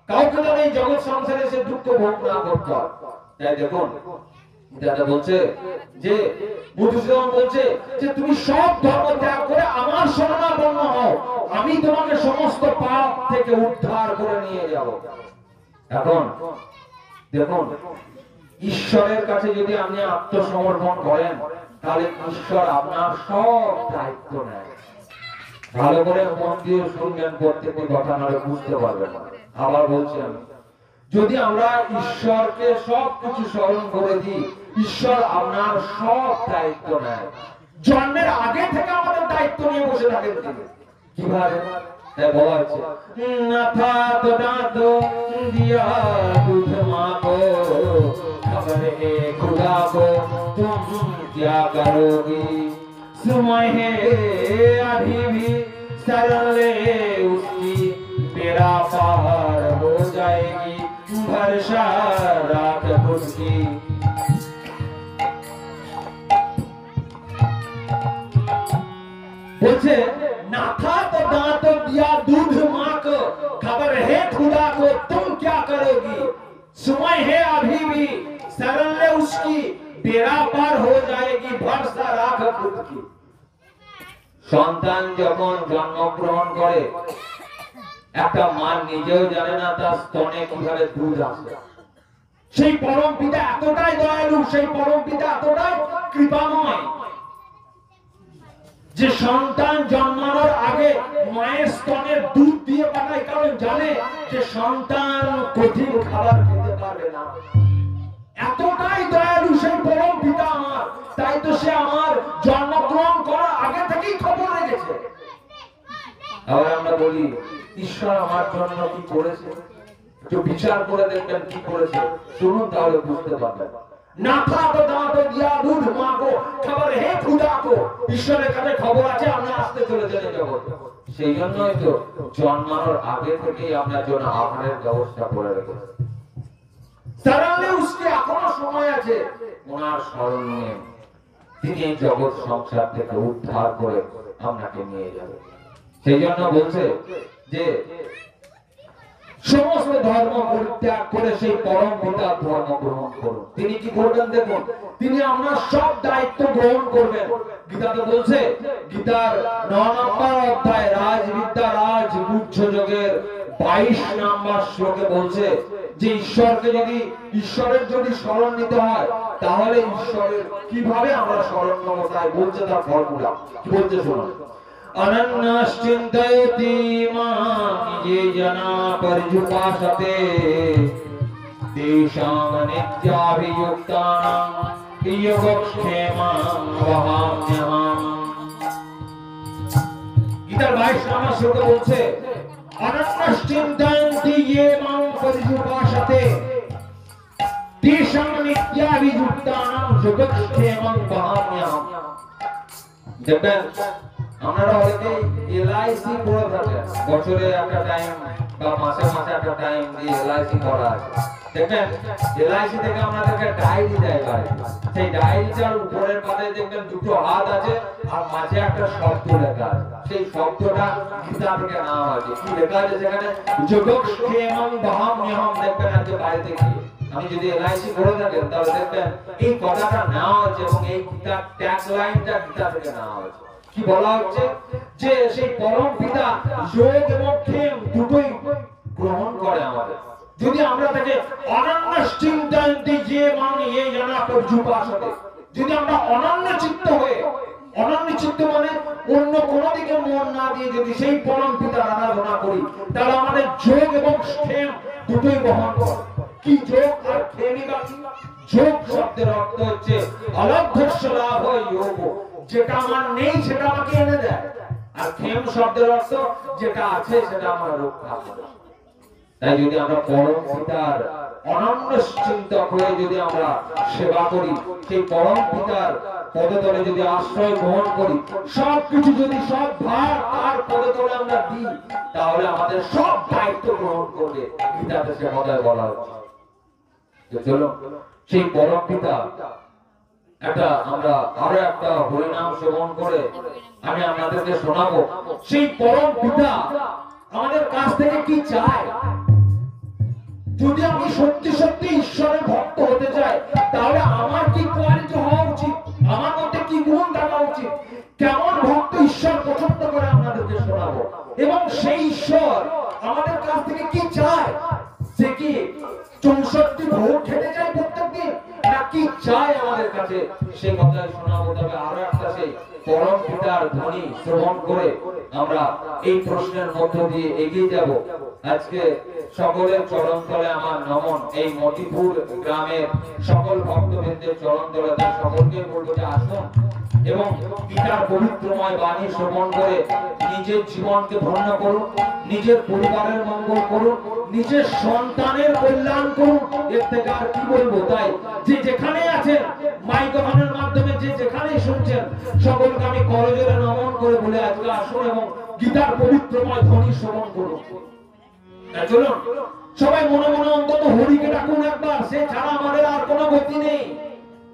কাউকে যেন এই জগৎ সংসারে সে দুঃখ ভোগ না করতে হয়। তাই দেখুন দাদা বলছে যে মধুসূদন বলছে যে তুমি সব ধর্ম ত্যাগ করে আমার শরণাপন্ন হও, আমি তোমাকে সমস্ত পাপ থেকে উদ্ধার করে নিয়ে যাব। এখন দেখুন, ঈশ্বরের কাছে যদি আপনি আত্মসমর্পণ করেন তাহলে ঈশ্বর আপনার সব দায়িত্ব নেয়। ভালো করে মন দিয়ে শুনবেন, প্রত্যেকটি কথা নাহলে বুঝতে পারবেন না। আবার বলছি আমি, যদি আমরা ঈশ্বরকে সবকিছু স্মরণ করে দিই, ঈশ্বর আপনার সব দায়িত্ব নেয়। জন্মের আগে থেকে আমাদের দায়িত্ব নিয়ে বসে থাকেন তিনি। কিভাবে? বলা হচ্ছে নাথা তো দাঁত দিয়া দুধ মাগো খবর হে খুদা কো তুম क्या करोगी समय है अभी भी सरले उसकी बेड़ा पार हो जाएगी भरसा रात उसकी। बोले ना था तो दांत दिया दूध माँ को खबर है खुदा को तुम क्या करोगी समय है अभी भी सरले उसकी बेड़ा पार हो जाएगी भरसा राख खुद की। সন্তান যখন জন্মগ্রহণ করে একটা মা নিজেও জানে না তার স্তনে কিভাবে দুধ আসে। সেই পরম পিতা এতটাই দয়ালু, সেই পরম পিতা এতটাই কৃপাময় যে সন্তান জন্মানোর আগে মায়ের স্তনের দুধ দিয়ে পাঠায়, কারণ জানে যে সন্তান কঠিন খাবার খেতে পারবে না। এতটাই দয়ালু সেই পরম পিতা আমার, তাই তো সে আমার জন্মগ্রহণ করার আগে থেকেই খবর রেখেছে। আবার আমরা বলি ঈশ্বর আমার জন্য কি করেছে, একটু বিচার করে দেখবেন কি করেছে, শুনুন তাহলে বুঝতে পারবেন। না থা তো দাঁত দিয়া দুধ মা কো খবর হে খুদা কো, ঈশ্বরের কাছে খবর আছে আমরা আসতে চলেছে জগৎ। সেই জন্যই তো জন্মানোর আগে থেকেই আপনার জন্য আহারের ব্যবস্থা করে রেখেছে। সারালে উসকে এখনো সময় আছে, ওনার স্মরণ নিয়ে তিনি এই জগৎ সংসার থেকে উদ্ধার করে আপনাকে নিয়ে যাবে। সেই জন্য বলছে যে সমস্ত ধর্ম পরিত্যাগ করে সেই পরম পিতার ধর্ম গ্রহণ করুন। তিনি কি করবেন দেখুন, তিনি আপনার সব দায়িত্ব গ্রহণ করবেন। গীতাতে বলছে, গীতার 9 নম্বর অধ্যায় রাজবিদ্যা রাজ গুহ্য যোগের 22 নম্বর শ্লোকে বলছে যে ঈশ্বরের যদি শরণ নিতে হয় তাহলে ঈশ্বরের কিভাবে আমরা শরণ নেব, তাই বলছে তার ফর্মুলা কি বলছে শুনুন। অনন্যশ্চিন্তয়তি মাং ये जना पर्युपासते तेषां नित्याभियुक्तानां योगक्षेमं वहाम्यहम्। गीतार 22 নম্বর শ্লোকে বলছে, অনন্যশ্চিন্তয়ন্তি ये मां पर्युपासते तेषां नित्याभियुक्तानां योगक्षेमं वहाम्यहम्। দেখবেন আপনারা অনেকে এলআইসি করে থাকেন, বছরে একটা টাইম বা মাসে মাসে একটা টাইম দিয়ে এলআইসি করা আছে। দেখবেন এলআইসি থেকে আপনাদেরকে ডায়েরি দেয় বাড়ি, সেই ডায়েরিটার উপরের পাতায় দেখবেন দুটো হাত আছে আর মাঝে একটা শব্দ লেখা আছে। সেই শব্দটা গীতা থেকে নেওয়া হয়েছে। কি লেখা আছে সেখানে? যোগক্ষেমং বহাম্যহম। দেখবেন আজকে বাড়িতে গিয়ে আমি যদি এলআইসি করে থাকেন তাহলে দেখবেন এই কথাটা নেওয়া হয়েছে এবং এই গীতার ট্যাগ লাইনটা গীতা থেকে নেওয়া হয়েছে। কি বলা হচ্ছে যে সেই পরম পিতা যোগ এবং ক্ষেম দুটোই গ্রহণ করে আমাদের। যদি আমরা তাকে অনন্যশ্চিন্তয়ন্তি যে মান ये जना पर्युपासते, যদি আমরা অনন্য চিত্ত হয়ে, অনন্য চিত্ত মানে অন্য কোনো দিকে মন না দিয়ে যদি সেই পরম পিতার আরাধনা করি তাহলে আমাদের যোগ এবং ক্ষেম দুটোই বহন করে। কি যোগ আর ক্ষেমই বা কি? যোগ শব্দের অর্থ হচ্ছে অলভ্যস্য লাভ যোগ, যেটা আমার নেই সেটা আমাকে এনে দেয়। আর ক্ষেম শব্দের অর্থ যেটা আছে সেটা আমরা রক্ষা করে। তাই যদি আমরা পরম পিতার অনন্য চিন্তক হয়ে যদি আমরা সেবা করি, সেই পরম পিতার পদতলে যদি আশ্রয় গ্রহণ করি, সবকিছু যদি সব ভার তার পদতলে আমরা দিই তাহলে আমাদের সব দায়িত্ব গ্রহণ করবে। গীতাতে সে কথায় বলা হচ্ছে। চলো সেই পরম পিতা আমরা আরো একটা হরিনাম শ্রবণ করে আমি আপনাদেরকে শোনাবো সেই পরম পিতা আমাদের কাছ থেকে কি চায়। যদি আমি সত্যি সত্যি ঈশ্বরের ভক্ত হতে চাই তাহলে আমার কি কোয়ালিটি হওয়া উচিত, আমার মধ্যে কি গুণ থাকা উচিত, কেমন ভক্ত ঈশ্বর পছন্দ করে আপনাদেরকে শোনাবো। এবং সেই ঈশ্বর আমাদের কাছ থেকে কি চায়, সে কি 64 ভোগ খেতে চায় প্রত্যেকদিন, না কি চায় আমাদের কাছে, সেই কথাই শোনাবো। তবে আরো একটা সেই পরম পিতার ধ্বনি শ্রবণ করে আমরা এই প্রশ্নের মধ্য দিয়ে এগিয়ে যাব। আজকে সকলের চরণ তলে আমার নমন। এই মতিপুর গ্রামের সকল ভক্তবৃন্দের চরণ তলে সকলকে বলবো যে আসুন এবং গীতার পবিত্রময় বাণী শ্রবণ করে নিজের জীবনকে ধন্য করুন, নিজের পরিবারের মঙ্গল করুন, নিজের সন্তানের কল্যাণ করুন। এর থেকে আর কি বলবো। তাই যে যেখানে আছেন মাইক্রোফোনের মাধ্যমে যে যেখানে শুনছেন সকলকে আমি করজোড়ে নমন করে বলে আজকে আসুন এবং গীতার পবিত্রময় ধ্বনি শ্রবণ করুন। চলুন সবাই মনে মনে অন্তত হরিকে ডাকুন একবার, সে ছাড়া আমাদের আর কোনো গতি নেই।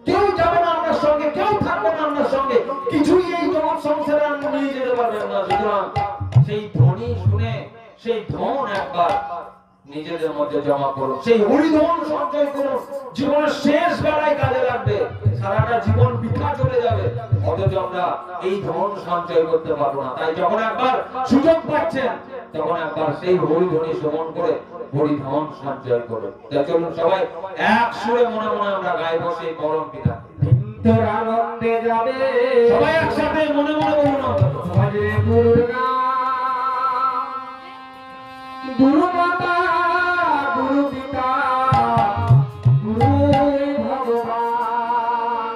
কেউ যাবে না আপনার সঙ্গে, কেউ থাকবে না আপনার সঙ্গে, কিছুই এই জগৎ সংসারে আপনি নিয়ে যেতে পারবেন না। সুতরাং সেই ধ্বনি শুনে সেই ধন একবার নিজেদের মধ্যে জমা করুন, সেই হরিধন সঞ্চয় করুন। জীবনের শেষ বেলায় কাজে লাগবে, সারাটা জীবন বৃথা চলে যাবে, অথচ আমরা এই ধন সঞ্চয় করতে পারবো না। তাই যখন একবার সুযোগ পাচ্ছেন তখন একবার সেই হরিধনি শ্রবণ করে হরিধন সঞ্চয় করুন। তাই চলুন সবাই এক সুরে মনে মনে আমরা গাইবো সেই পরম পিতা। তোর আনন্দে যাবে সবাই একসাথে মনে মনে বলুন, ভজে গুরুর নাম, গুরু মাতা গুরু পিতা গুরু ভগবান।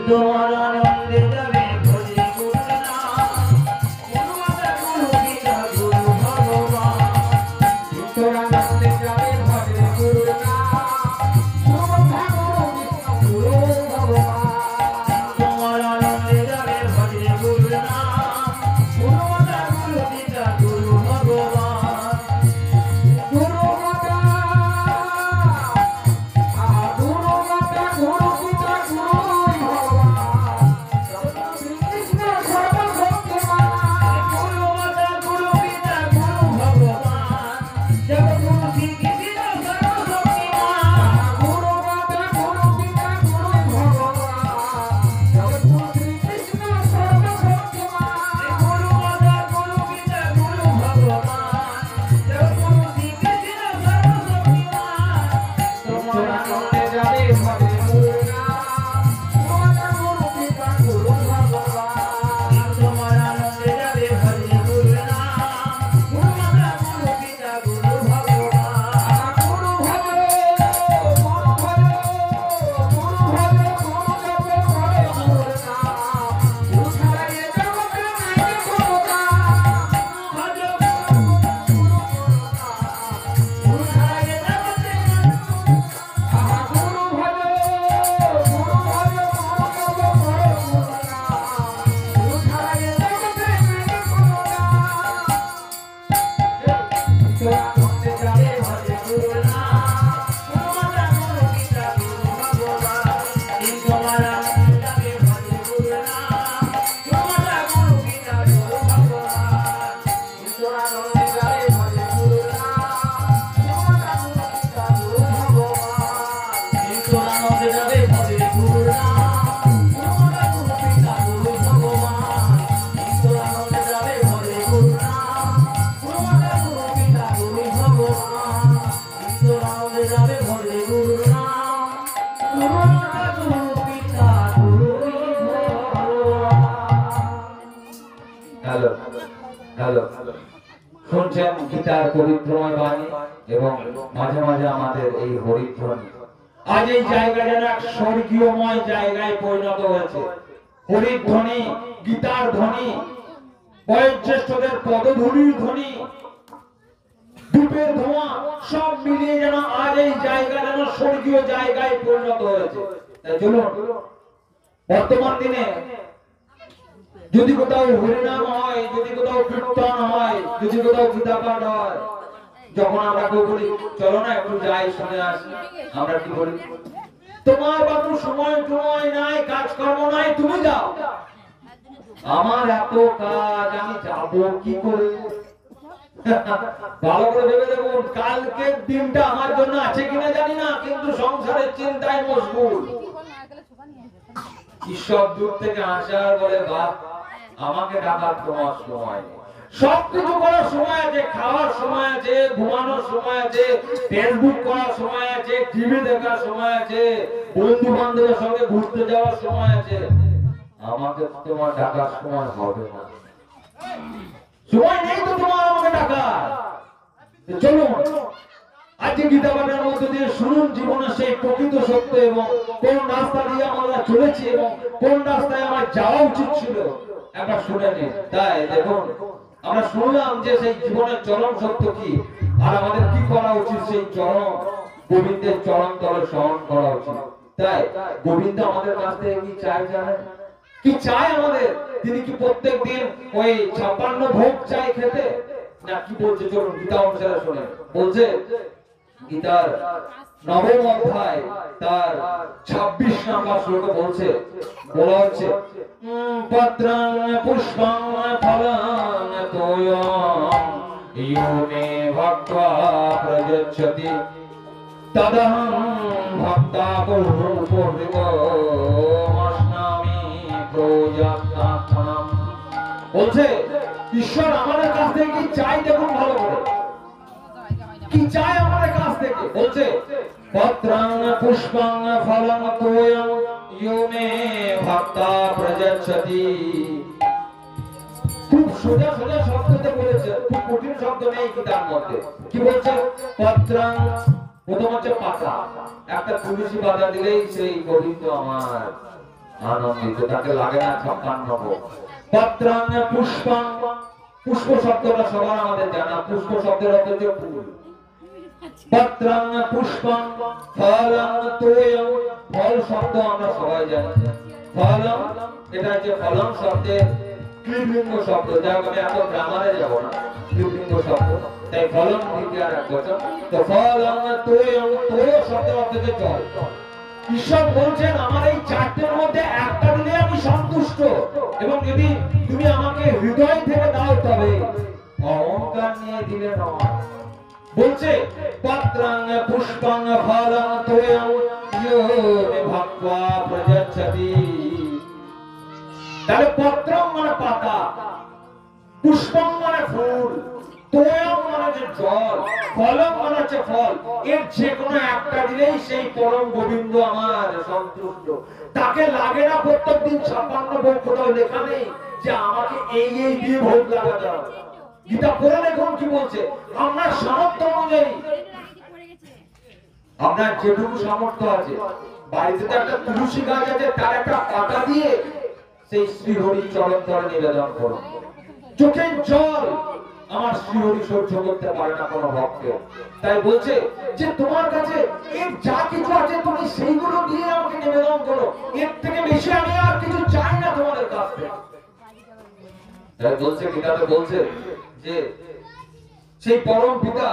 তোর আনন্দে যাবে ভজে গুরুর নাম, গুরু মাতা গুরু পিতা গুরু ভগবান। তোর আনন্দে যাবে ভজে গুরুর নাম, গুরু মাতা গুরু পিতা গুরু ভগবান। তোমার আনন্দে যাবে ভজে গুরুর নাম, গুরু মাতা গুরু পিতা গুরু ভগবান। গুরু মাতা গুরু পিতা গুরু ভগবান। হ্যালো হ্যালো শুনছেন গীতার পবিত্রময় বাণী এবং মাঝে মাঝে আমাদের এই হরিধ্বনি। আজ এই জায়গাটা যেন এক স্বর্গীয়ময় জায়গায় পরিণত হয়েছে। হরিধ্বনি, গীতার ধ্বনি, বয়োজ্যেষ্ঠদের পদধূলির ধ্বনি, ধূপের ধোঁয়া সব মিলিয়ে যেন আজ এই জায়গা যেন স্বর্গীয় জায়গায় পরিণত হয়েছে। তাই চলুন, বর্তমান দিনে যদি কোথাও হরিনাম হয়, যদি কোথাও কীর্তন হয়, যদি কোথাও গীতা পাঠ হয়, যখন আমরা কেউ বলি চলো না একটু যাই শুনে আসি, আমরা কি বলি? তোমার বাবু সময় টময় নাই, কাজকর্ম নাই, তুমি যাও। আমার এত কাজ, আমি যাবো কি করে? ভালো করে ভেবে দেখুন, কালকের দিনটা আমার জন্য আছে কিনা জানি না, কিন্তু সংসারের চিন্তায় মশগুল। ঈশ্বর দূর থেকে আসার বলে বাপ আমাকে ডাকার তোমার সময় নেই। সবকিছু করার সময় আছে, খাওয়ার সময় আছে, ঘুমানোর সময় আছে, ফেসবুক করার সময় আছে, টিভি দেখার সময় আছে, বন্ধু বান্ধবের সঙ্গে ঘুরতে যাওয়ার সময় আছে। আমাকে তোমার ডাকার সময় হবে না, সময় নেই তো তোমার আমাকে ডাকার। চলুন আজকে গীতা পাঠের মধ্যে দিয়ে শুনুন জীবনের সেই প্রকৃত সত্য এবং কোন রাস্তা দিয়ে আমরা চলেছি এবং কোন রাস্তায় আমার যাওয়া উচিত ছিল একবার শুনে নিন। তাই দেখুন, আমরা শুনলাম যে সেই জীবনের চরম সত্য কি আর আমাদের কি করা উচিত, সেই চরম গোবিন্দের চরণ তলে স্মরণ করা উচিত। তাই গোবিন্দ আমাদের কাছ থেকে কি চাই জানেন? কি চাই আমাদের? তিনি কি প্রত্যেক দিন ওই 56 ভোগ চাই খেতে, না কি বলছে? চলুন গীতা অনুসারে শুনে। বলছে গীতার 9ম অধ্যায় তার 26 নম্বর শ্লোকে বলছে, বলা হচ্ছে পত্রং পুষ্পং ফলং তোয়ং ইয়ো মে ভক্ত্বা প্রযচ্ছতি তদহং ভক্তা পূর্বমস্নামি প্রযত্নাত্মনম। বলছে ঈশ্বর আমাদের কাছ থেকে কি চাই? দেখুন ভালো করে, কি চাই আমাদের কাছ থেকে? বলছে পত্রং পুষ্পং ফলং তোয়ং ইয়ো মে ভক্তা প্রযচ্ছতি। খুব সোজা সোজা শব্দতে বলেছে, খুব কঠিন শব্দ নেই গীতার মধ্যে। কি বলছে? পত্রং, প্রথম হচ্ছে পাতা, একটা তুলসী পাতা দিলেই সেই গোবিন্দ আমার আনন্দিত, তাকে লাগে না 56 ভোগ। পত্রং পুষ্পং, পুষ্প শব্দটা সবার আমাদের জানা, পুষ্প শব্দের অর্থ হচ্ছে ফুল। পত্রং পুষ্পং ফলং তোয়ং, ফল শব্দ আমরা সবাই জানি। ফলং এটা হচ্ছে ফলং শব্দের ক্লিবলিঙ্গ শব্দ, যাই হোক আমি এত গ্রামারে যাব না, ক্লিবলিঙ্গ শব্দ, তাই ফলং দ্বিতীয় এক বচন। তো ফলং তোয়ং, তোয় শব্দের অর্থ হচ্ছে জল। ঈশ্বর বলছেন আমার এই চারটের মধ্যে একটা দিলে আমি সন্তুষ্ট, এবং যদি তুমি আমাকে হৃদয় থেকে দাও তবে, অহংকার নিয়ে দিলে নয়। বলছে পত্রং পুষ্পং ফলং তোয়ং ইয়ো মে ভক্ত্বা প্রযচ্ছতি। তাহলে পত্রং মানে পাতা, পুষ্পং মানে ফুল, তোয়ং মানে যে জল, ফলং মানে হচ্ছে ফল। এর যে কোনো একটা দিলেই সেই পরম গোবিন্দ আমার সন্তুষ্ট। তাকে লাগে না প্রত্যেকদিন 56 ভোগ, কোথাও লেখা নেই যে আমাকে এই এই দিয়ে ভোগ লাগাতে হবে। গীতা পড়ে দেখুন কি বলছে, আপনার সামর্থ্য অনুযায়ী, আপনার যেটুকু সামর্থ্য আছে, বাড়িতে তো একটা তুলসী গাছ আছে, তার একটা পাতা দিয়ে সেই শ্রীহরির চরণ তলে নিবেদন করুন। চোখের জল আমার শ্রীহরি সহ্য করতে পারে না কোনো ভক্ত। তাই বলছে যে তোমার কাছে এর যা কিছু আছে তুমি সেইগুলো দিয়ে আমাকে নিবেদন করো, এর থেকে বেশি আমি আর কিছু চাই না তোমাদের কাছ থেকে। তাই বলছে গীতাতে বলছে যে সেই পরম পিতা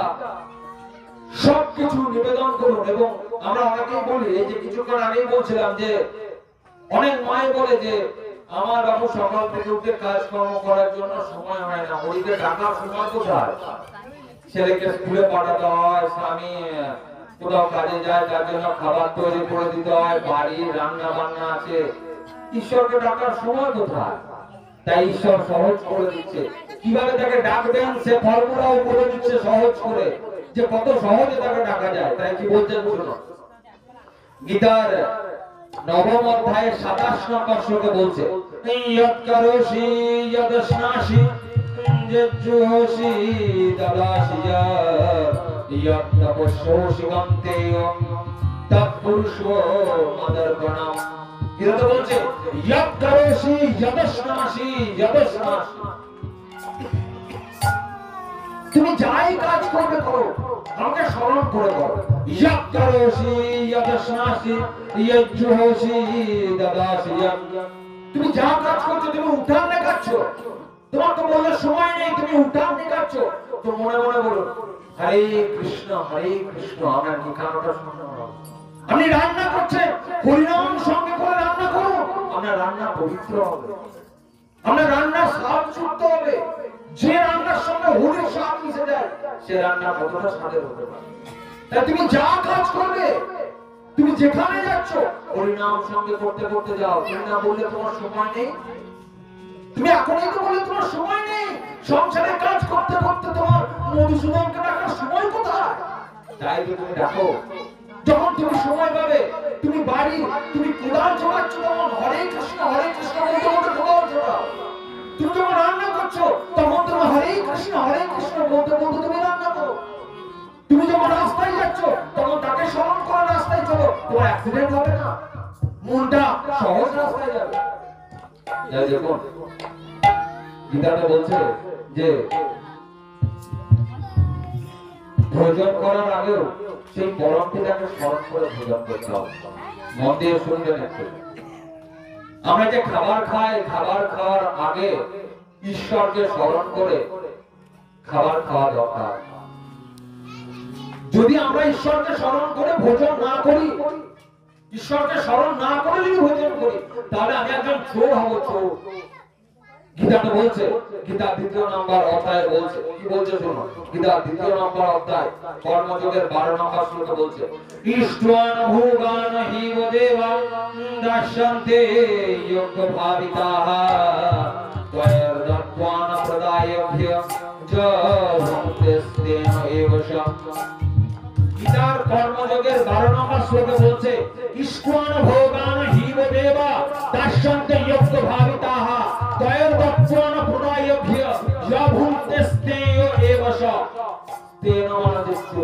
সবকিছু নিবেদন করুন। এবং আমরা অনেকেই বলি, এই যে কিছুক্ষণ আগেই বলছিলাম যে অনেক মাই বলে যে আমার বাবু সকাল থেকে উঠে কাজকর্ম করার জন্য সময় হয় না, ওইকে ডাকার সময় কোথায়? ছেলেকে স্কুলে পাঠাতে হয়, স্বামী কোথাও কাজে যায়, তার জন্য খাবার তৈরি করে দিতে হয়, বাড়ি রান্না বান্না আছে, ঈশ্বরকে ডাকার সময় কোথায়? তাই ঈশ্বর সহজ করে দিচ্ছে। কিভাবে তাকে ডাকবেন সে ফর্মুলাও করে দিচ্ছে সহজ করে, যে কত সহজে তাকে ডাকা যায়। তাই কি বলছেন শুনুন, গীতার নবম অধ্যায়ের 27 নম্বর শ্লোকে বলছে, ইয়ৎ করোষি ইয়ৎ স্নাসি যজ্জুহসি দাদাসিয়া ইয়ৎ তপস্যোসি গন্তেয় তৎপুরুষো মদর্পণম। গীতা বলছে ইয়ৎ করোষি ইয়ৎ স্নাসি ইয়ৎ স্নাসি, তুমি যাই কাজ করবে করো, আমাকে স্মরণ করে করো। ইয়ৎ করোষি ইয়ৎ স্নাসি যজ্জুহসি দাদাসিয়া, তুমি যা কাজ করছো, তুমি উঠান দেখাচ্ছো, তোমার তো বলার সময় নেই, তুমি উঠান দেখাচ্ছো, তো মনে মনে বলো হরে কৃষ্ণ আমার নিকানোটা শুনতে হবে। আপনি রান্না করছেন, হরিনাম সঙ্গে করে রান্না করুন, আপনার রান্না পবিত্র হবে, আপনার রান্নার স্বাদ যুক্ত হবে। যে রান্নার সঙ্গে হরির স্বাদ মিশে যায়, সে রান্না কতটা স্বাদের হতে পারে। তাই তুমি যা কাজ করবে, তুমি যেখানে যাচ্ছ, হরিনাম সঙ্গে করতে করতে যাও। তুমি না বললে তোমার সময় নেই, তুমি এখনই তো বললে তোমার সময় নেই, সংসারের কাজ করতে করতে তোমার মধুসূদনকে ডাকার সময় কোথায়? তাই তো তুমি ডাকো, যখন তুমি সময় পাবে, তুমি বাড়ি তুমি কোদাল চড়াচ্ছ, তখন হরে কৃষ্ণ বলতে বলতে কোদাল চড়াও। তুমি যখন রান্না করছো, তখন তুমি হরে কৃষ্ণ বলতে বলতে তুমি রান্না করো। তুমি যখন রাস্তায় যাচ্ছ, তখন তাকে স্মরণ করে রাস্তায় চলো, তোমার অ্যাক্সিডেন্ট হবে না, মনটা সহজ রাস্তায় যাবে। দেখুন গীতাটা বলছে যে ভোজন করার আগেও সেই পরম পিতাকে স্মরণ করে ভোজন করতে হবে। মন দিয়ে শুনবেন একটু, আমরা যে খাবার খাই, খাবার খাওয়ার আগে ঈশ্বরকে স্মরণ করে খাবার খাওয়া দরকার। যদি আমরা ঈশ্বরকে স্মরণ করে ভোজন না করি, ঈশ্বরকে স্মরণ না করে যদি ভোজন করি, তাহলে আমি একজন চোর হব, চোর। গীতাটা বলছে, গীতা 2 নম্বর অধ্যায় বলছে, কি বলছে শুনুন, গীতা 2 নম্বর অধ্যায় কর্মযোগের 12 নম্বর শ্লোকে বলছে, ইষ্ট্বান ভোগান হিব দেবা দাস্যন্তে যোগ্য ভাবিতাঃ ত্বয়ের দত্ত্বান প্রদায়ভ্য যভন্তেস্তেন এবশ। গীতার কর্মযোগের 12 নম্বর শ্লোকে বলছে, ইষ্ট্বান ভোগান হিব দেবা দাস্যন্তে যোগ্য ভাবিতাঃ ত্বয়ের দত্ত্বান প্রদায়ভ্য যভন্তেস্তেন এবশ। তেন মানদিষ্টু,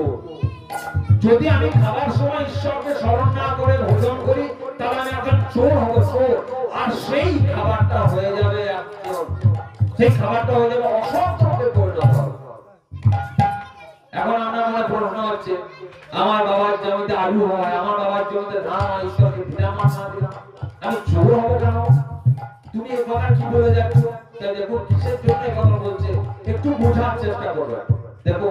যদি আমি খাবার সময় ঈশ্বরকে স্মরণ না করে ভোজন করি, তাহলে আমি একজন চোর হব, চোর। আর সেই খাবারটা হয়ে যাবে অসৎভাবে পরিণত হবে। এখন আমার মনে প্রশ্ন হচ্ছে, আমার বাবার জমিতে আলু হয়, আমার বাবার জমিতে ধান হয়, ঈশ্বরকে দিলাম আর না দিলাম, আমি চোর হবো কেন? তুমি এই কথা কি বলে যাচ্ছ? দেখো কিসের জন্য কথা বলছে, একটু বোঝার চেষ্টা করবে। দেখো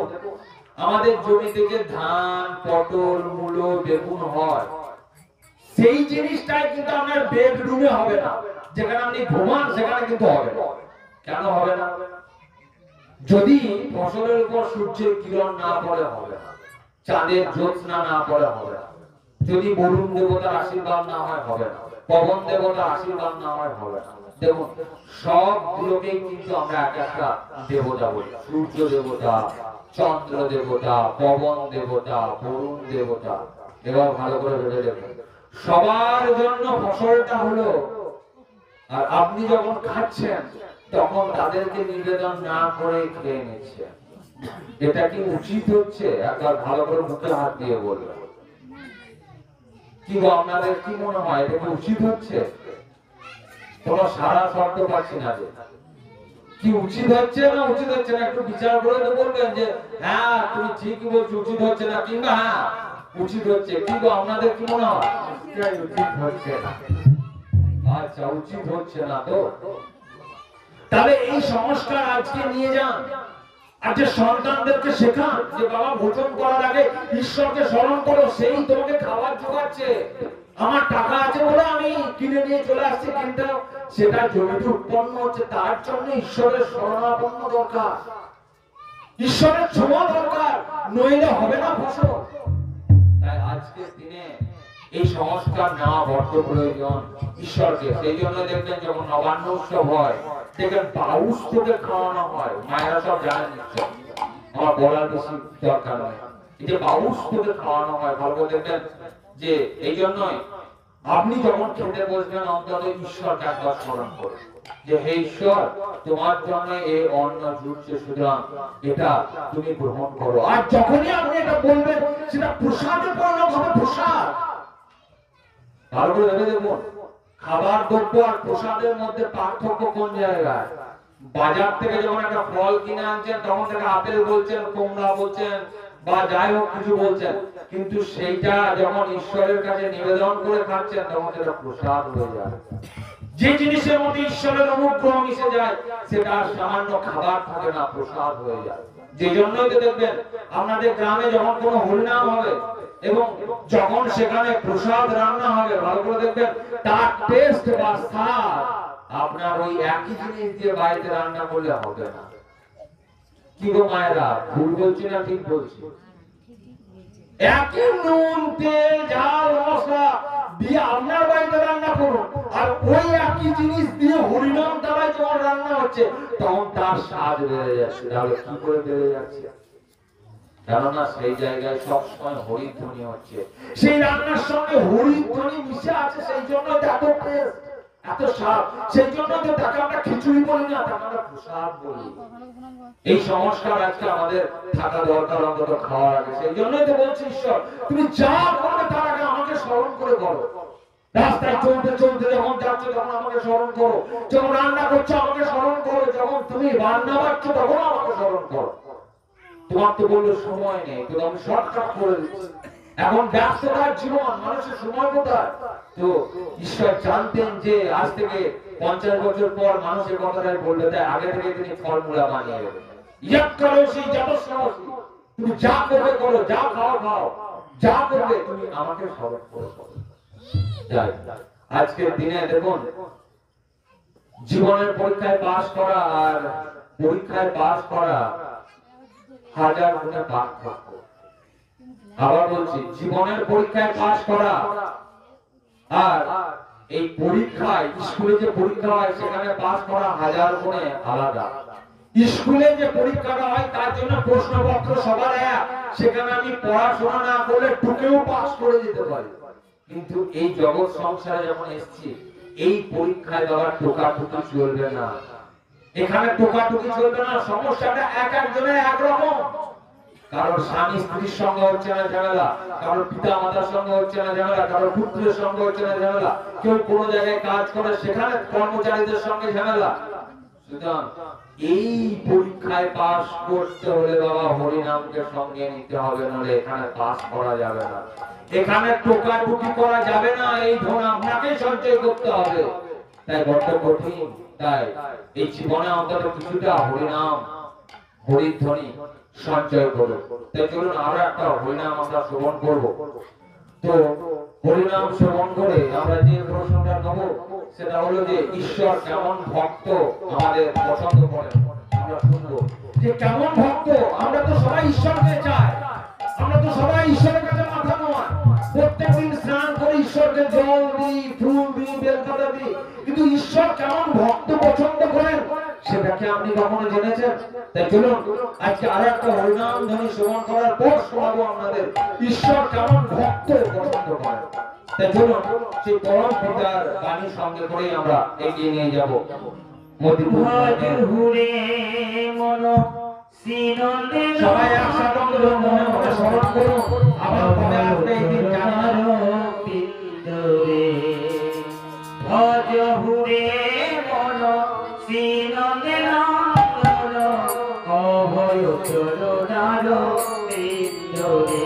আমাদের জমিতে যে ধান, পটল, মূলো, বেগুন হয়, সেই জিনিসটাই কিন্তু আপনার বেডরুমে হবে না, যেখানে আপনি ঘুমান সেখানে কিন্তু হবে না। কেন হবে না? যদি ফসলের উপর সূর্যের কিরণ না পড়ে হবে না, চাঁদের জ্যোৎস্না না পড়ে হবে না, যদি বরুণ দেবতার আশীর্বাদ না হয় হবে না, পবন দেবতার আশীর্বাদ না হয় হবে না। দেখুন সবগুলোকেই কিন্তু আমরা এক একটা দেবতা বলি, সূর্য দেবতা, চন্দ্র দেবতা, পবন দেবতা, বরুণ দেবতা। এবার ভালো করে ভেবে দেখুন, সবার জন্য ফসলটা হলো, আর আপনি যখন খাচ্ছেন তখন তাদেরকে নিবেদন না করে খেয়ে নিচ্ছেন। এটা কি উচিত হচ্ছে? একবার ভালো করে মুখে হাত দিয়ে বলবেন, কি আপনাদের কি মনে হয়, এটা কি উচিত হচ্ছে? কোনো সারা শব্দ পাচ্ছি না যে কি উচিত হচ্ছে না উচিত হচ্ছে না, একটু বিচার করে তো বলবেন যে হ্যাঁ তুমি ঠিকই বলছো, উচিত হচ্ছে না, কিংবা হ্যাঁ উচিত হচ্ছে। কিন্তু আপনাদের কি মনে হয় উচিত হচ্ছে না? আচ্ছা, উচিত হচ্ছে না তো। তাহলে এই সংস্কার আজকে নিয়ে যান, আর যে সন্তানদেরকে শেখান যে বাবা ভোজন করার আগে ঈশ্বরকে স্মরণ করো, সেই তোমাকে খাবার জোগাচ্ছে। আমার টাকা আছে বলে আমি কিনে নিয়ে চলে আসছি, কিন্তু সেটা জমিতে উৎপন্ন হচ্ছে, তার জন্য ঈশ্বরের শরণাপন্ন দরকার, ঈশ্বরের ছোঁয়া দরকার, নইলে হবে না ফসল। তাই আজকের দিনে এই সংস্কার নেওয়া বড্ড প্রয়োজন ঈশ্বরকে। সেই জন্য দেখবেন যখন নবান্ন উৎসব হয়, দেখবেন বাউস থেকে খাওয়ানো হয়, মায়েরা সব জানেন নিশ্চয়, আমার বলার বেশি দরকার নয়। এই যে বাউস থেকে খাওয়ানো হয়, ভালো করে দেখবেন যে এই জন্যই আপনি যখন খেতে বসবেন অন্তত ঈশ্বরকে একবার স্মরণ করুন যে হে ঈশ্বর, তোমার জন্য এই অন্ন জুটছে, সুতরাং এটা তুমি গ্রহণ করো। আর যখনই আপনি এটা বলবেন সেটা প্রসাদে পরিণত হবে। প্রসাদ ভালো করে ভেবে দেখুন, খাবার দ্রব্য আর প্রসাদের মধ্যে পার্থক্য কোন জায়গায়? বাজার থেকে যখন একটা ফল কিনে আনছেন তখন থেকে আপেল বলছেন, কমলা বলছেন, বা যাই হোক কিছু বলছেন, কিন্তু সেইটা যখন ঈশ্বরের কাছে নিবেদন করে খাচ্ছেন তখন সেটা প্রসাদ হয়ে যায়। যে জিনিসের মধ্যে ঈশ্বরের অনুগ্রহ মিশে যায় সেটা সামান্য খাবার থাকে না, প্রসাদ হয়ে যায়। যে জন্যই তো দেখবেন আপনাদের গ্রামে যখন কোনো হরিনাম হবে এবং যখন সেখানে প্রসাদ রান্না হবে, ভালো করে দেখবেন তার টেস্ট বা স্বাদ আপনার ওই একই জিনিস দিয়ে বাড়িতে রান্না করলে হবে না। কি গো মায়েরা, ভুল বলছি না ঠিক বলছি? একই নুন, তেল, ঝাল, মশলা দিয়ে আপনার বাড়িতে রান্না করুন, আর ওই একই জিনিস দিয়ে হরিনাম দ্বারা যখন রান্না হচ্ছে তখন তার স্বাদ বেড়ে যাচ্ছে। তাহলে কি করে বেড়ে যাচ্ছে? কেননা সেই জায়গায় সবসময় হরিধ্বনি হচ্ছে, সেই রান্নার সঙ্গে হরিধ্বনি মিশে আছে, সেই জন্য এত টেস্ট, এত স্বাদ। সেই জন্য তো তাকে আমরা খিচুড়ি বলি না, তাকে আমরা প্রসাদ বলি। এই সংস্কার আজকে আমাদের থাকা দরকার অন্তত খাওয়ার আগে। সেই জন্যই তো বলছি ঈশ্বর, তুমি যা করবে তার আগে আমাকে স্মরণ করে করো। রাস্তায় চলতে চলতে যখন যাচ্ছ তখন আমাকে স্মরণ করো, যখন রান্না করছো আমাকে স্মরণ করো, যখন তুমি রান্না বাড়ছো তখন আমাকে স্মরণ করো। তোমার তো বললো সময় নেই, তো আমি শর্টকাট করে দিচ্ছি। এখন ব্যস্ততার জীবন, মানুষের সময় কোথায়? তো ঈশ্বর জানতেন যে আজ থেকে 50 বছর পর মানুষের কথাটাই বলবে, তাই আগে থেকে তিনি ফর্মুলা বানিয়ে দেবেন। তুমি যা করবে করো, যা খাও খাও, যা করবে তুমি আমাকে স্মরণ করো। যাই আজকের দিনে দেখুন, জীবনের পরীক্ষায় পাস করা আর পরীক্ষায় পাস করা হাজার গুণে পার্থক্য। আবার বলছি, জীবনের পরীক্ষায় পাস করা আর এই পরীক্ষায়, স্কুলে যে পরীক্ষা হয় সেখানে পাস করা হাজার গুণে আলাদা। স্কুলে যে পরীক্ষাটা হয় তার জন্য প্রশ্নপত্র সবার এক, সেখানে আমি পড়াশোনা না করলে টুকেও পাস করে যেতে পারি। কিন্তু এই জগৎ সংসারে যখন এসেছি, এই পরীক্ষায় দেওয়ার টোকাটুকি চলবে না। এখানে টোকাটুকি চলবে না। সমস্যাটা এক একজনের একরকম। কারোর স্বামী স্ত্রীর সঙ্গে হচ্ছে না ঝামেলা, কারোর পিতা মাতার সঙ্গে হচ্ছে না ঝামেলা, কারোর পুত্রের সঙ্গে হচ্ছে না ঝামেলা, কেউ কোনো জায়গায় কাজ করে সেখানে কর্মচারীদের সঙ্গে ঝামেলা। সুতরাং এই পরীক্ষায় পাস করতে হলে বাবা হরিনামকে সঙ্গে নিতে হবে, নাহলে এখানে পাস করা যাবে না। এখানে টোকাটুকি করা যাবে না, এই ধন আপনাকে সঞ্চয় করতে হবে। তাই বড্ড কঠিন। তাই এই জীবনে অন্তত কিছুটা হরিনাম, হরিধ্বনি সঞ্চয় করো। তাই চলুন আমরা একটা হরিনাম আমরা শ্রবণ করবো। তো হরিনাম শ্রবণ করে আমরা যে প্রশ্নটা নেব সেটা হলো যে ঈশ্বর কেমন ভক্ত আমাদের পছন্দ করে। আমরা শুনবো যে কেমন ভক্ত। আমরা তো সবাই ঈশ্বরকে চাই, আমরা তো সবাই ঈশ্বরের কাছে মাথা নোয়াই, প্রত্যেকদিন স্নান করে ঈশ্বরকে জল দিই, ফুল দিই, বেলপাতা দিই, কিন্তু ঈশ্বর কেমন ভক্ত পছন্দ করেন সেটাকে আপনি কখনো জেনেছেন? তাই চলুন আজকে আরো একটা হরিনাম ধ্বনি শ্রবণ করার পর শোনাবো আপনাদের ঈশ্বর কেমন ভক্ত পছন্দ করেন। তাই চলুন সেই পরম পিতার বাণী সঙ্গে করেই আমরা এগিয়ে নিয়ে যাব। সবাই একসাথে মনে মনে স্মরণ করুন, আবার মনে আসবে এই দিন জানার ভজ হুরে মন সিনন্দে নন্দন অভয় চরণার বিন্দরে।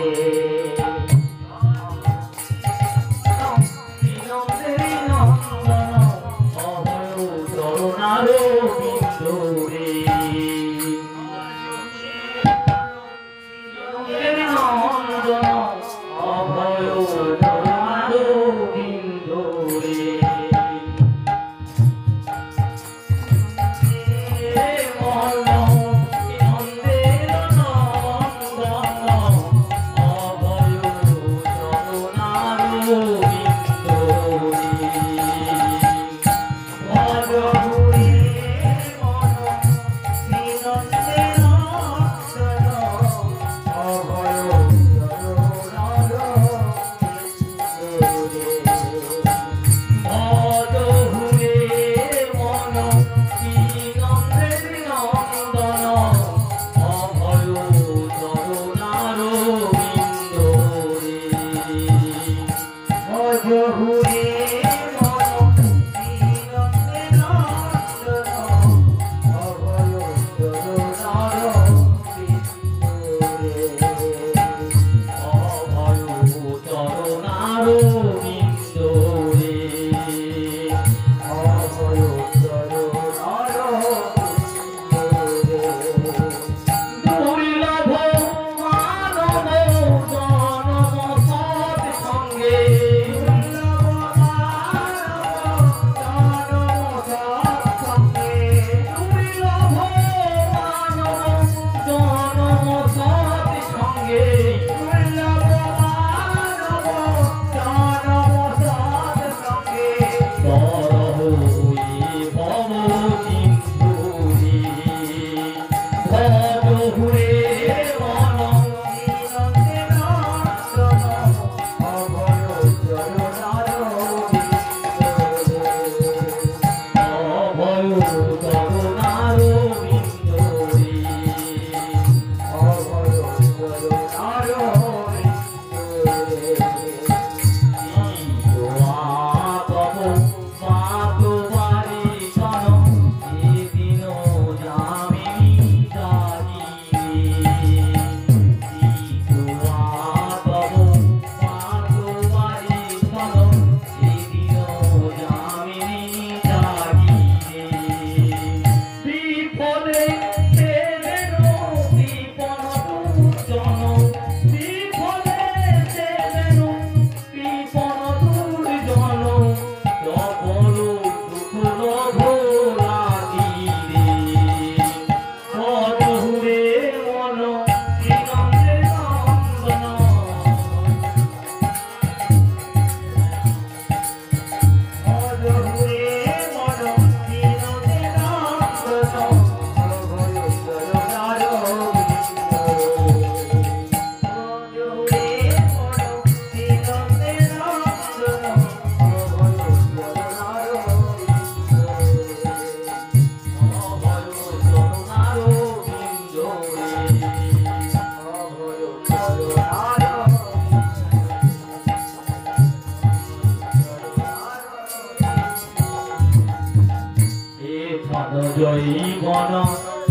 জয়ী বন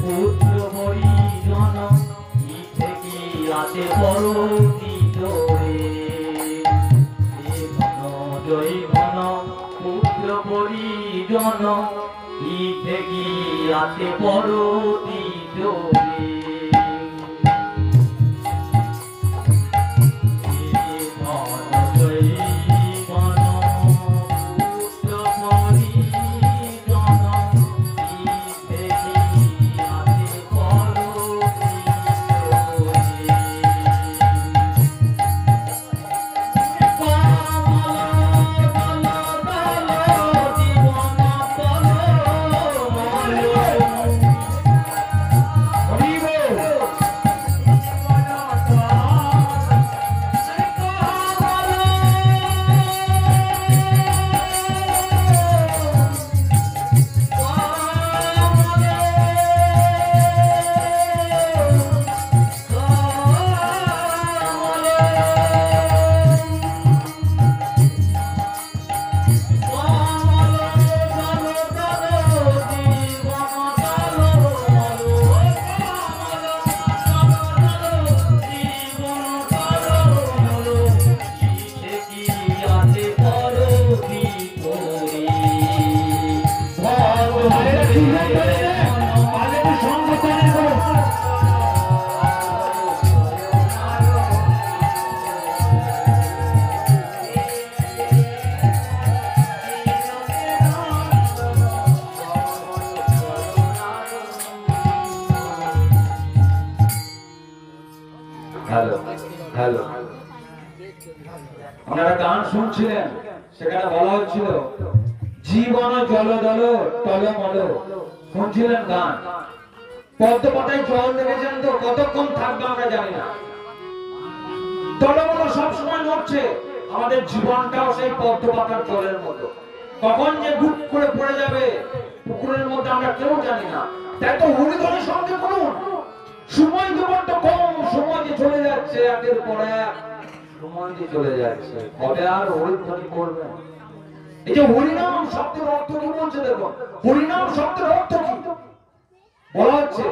পুত্র হরিজন ইচ্ছে কি আছে পরোচিত রে জয়ী বন পুত্র হরিজন ইচ্ছে কি আছে পরোচিত রে হ্যালো হ্যালো আপনারা গান শুনছিলেন, সেখানে বলা হচ্ছিল জীবন জলদল টলমল। শুনছিলেন গান? পদ্ম পাতায় জল দেখেছেন তো, কতক্ষণ থাকবে আমরা জানি না। টলমল সবসময় নড়ছে। আমাদের জীবনটাও সেই পদ্ম পাতার জলের মতো, কখন যে বুক করে পড়ে যাবে পুকুরের মধ্যে আমরা কেউ জানি না। তাই তো হরিধনের সঙ্গে করুন, সময় জীবনটা কম, সময় যে চলে যাচ্ছে একের পর এক, সময় যে চলে যাচ্ছে, কবে আর হরিধ্বনি করবেন? এই যে হরিনাম শব্দের অর্থ কি বলছে দেখুন। হরিনাম শব্দের অর্থ কি বলা হচ্ছে?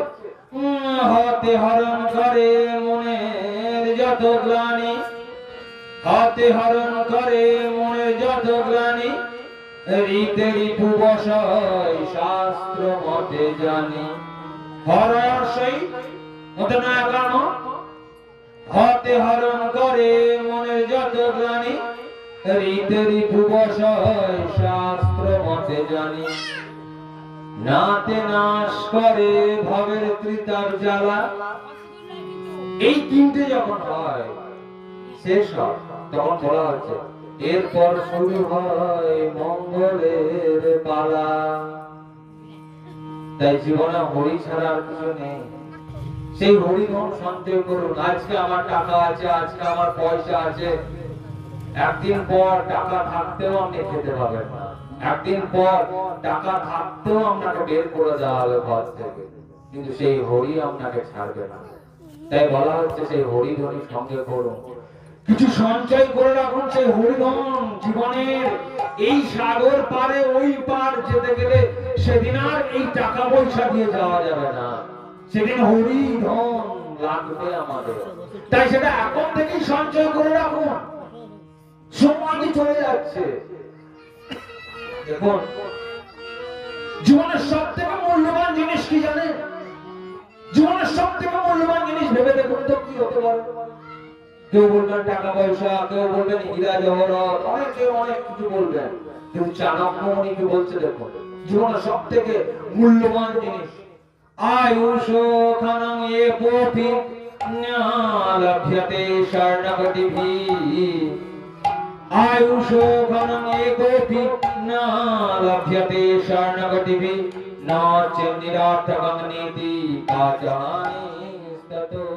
হাতে হরণ করে মনের যত গ্লানি, হাতে হরণ করে মনের যত গ্লানি, রীতে ঋতু বসয় শাস্ত্র মতে জানি। হরয়সই মতে না কারণ হাতে হরণ করে মনের যত গ্লানি, রীতে ঋতু বসয় শাস্ত্র মতে জানি। নাতে নাশ করে ভবের ত্রিতার জ্বালা। এই তিনটে যখন হয় শেষ হয় তখন বলা হচ্ছে এরপর শুরু হয় মঙ্গলের পালা। তাই জীবনে হরি ছাড়া আর কিছু নেই। সেই হরিধন সঞ্চয় করুন। আজকে আমার টাকা আছে, আজকে আমার পয়সা আছে, একদিন পর টাকা থাকতেও আপনি খেতে পাবেন না, একদিন পর টাকা থাকতেও আপনাকে বের করে দেওয়া হবে ঘর থেকে, কিন্তু সেই হরি আপনাকে ছাড়বে না। তাই বলা হচ্ছে সেই হরিধনই সঙ্গে করুন, কিছু সঞ্চয় করে রাখুন। সেই হরিধন জীবনের এই সাগর পারে ওই পার যেতে গেলে সেদিন আর এই টাকা পয়সা দিয়ে যাওয়া যাবে না, সেদিন হরিধন লাগবে আমাদের। তাই সেটা এখন থেকেই সঞ্চয় করে রাখুন, সময় চলে যাচ্ছে। দেখুন, জীবনের সব থেকে মূল্যবান জিনিস কি জানেন? জীবনের সব থেকে মূল্যবান জিনিস ভেবে দেখুন তো কি হতে পারে। কেউ বলবেন টাকা পয়সা, কেউ বলবেন হীরা জহরত, অনেকে অনেক কিছু বলবেন, কিন্তু চাণক্যমণি কি বলছে দেখুন, জীবনের সব থেকে মূল্যবান জিনিস আয়ুষোখানং এপোপি লভ্যতে স্বর্ণকটিভিঃ। আয়ুষোখানং এপোপি লভ্যতে স্বর্ণকটিভিঃ ন চ নিরার্থকং নীতি কাচানি ততো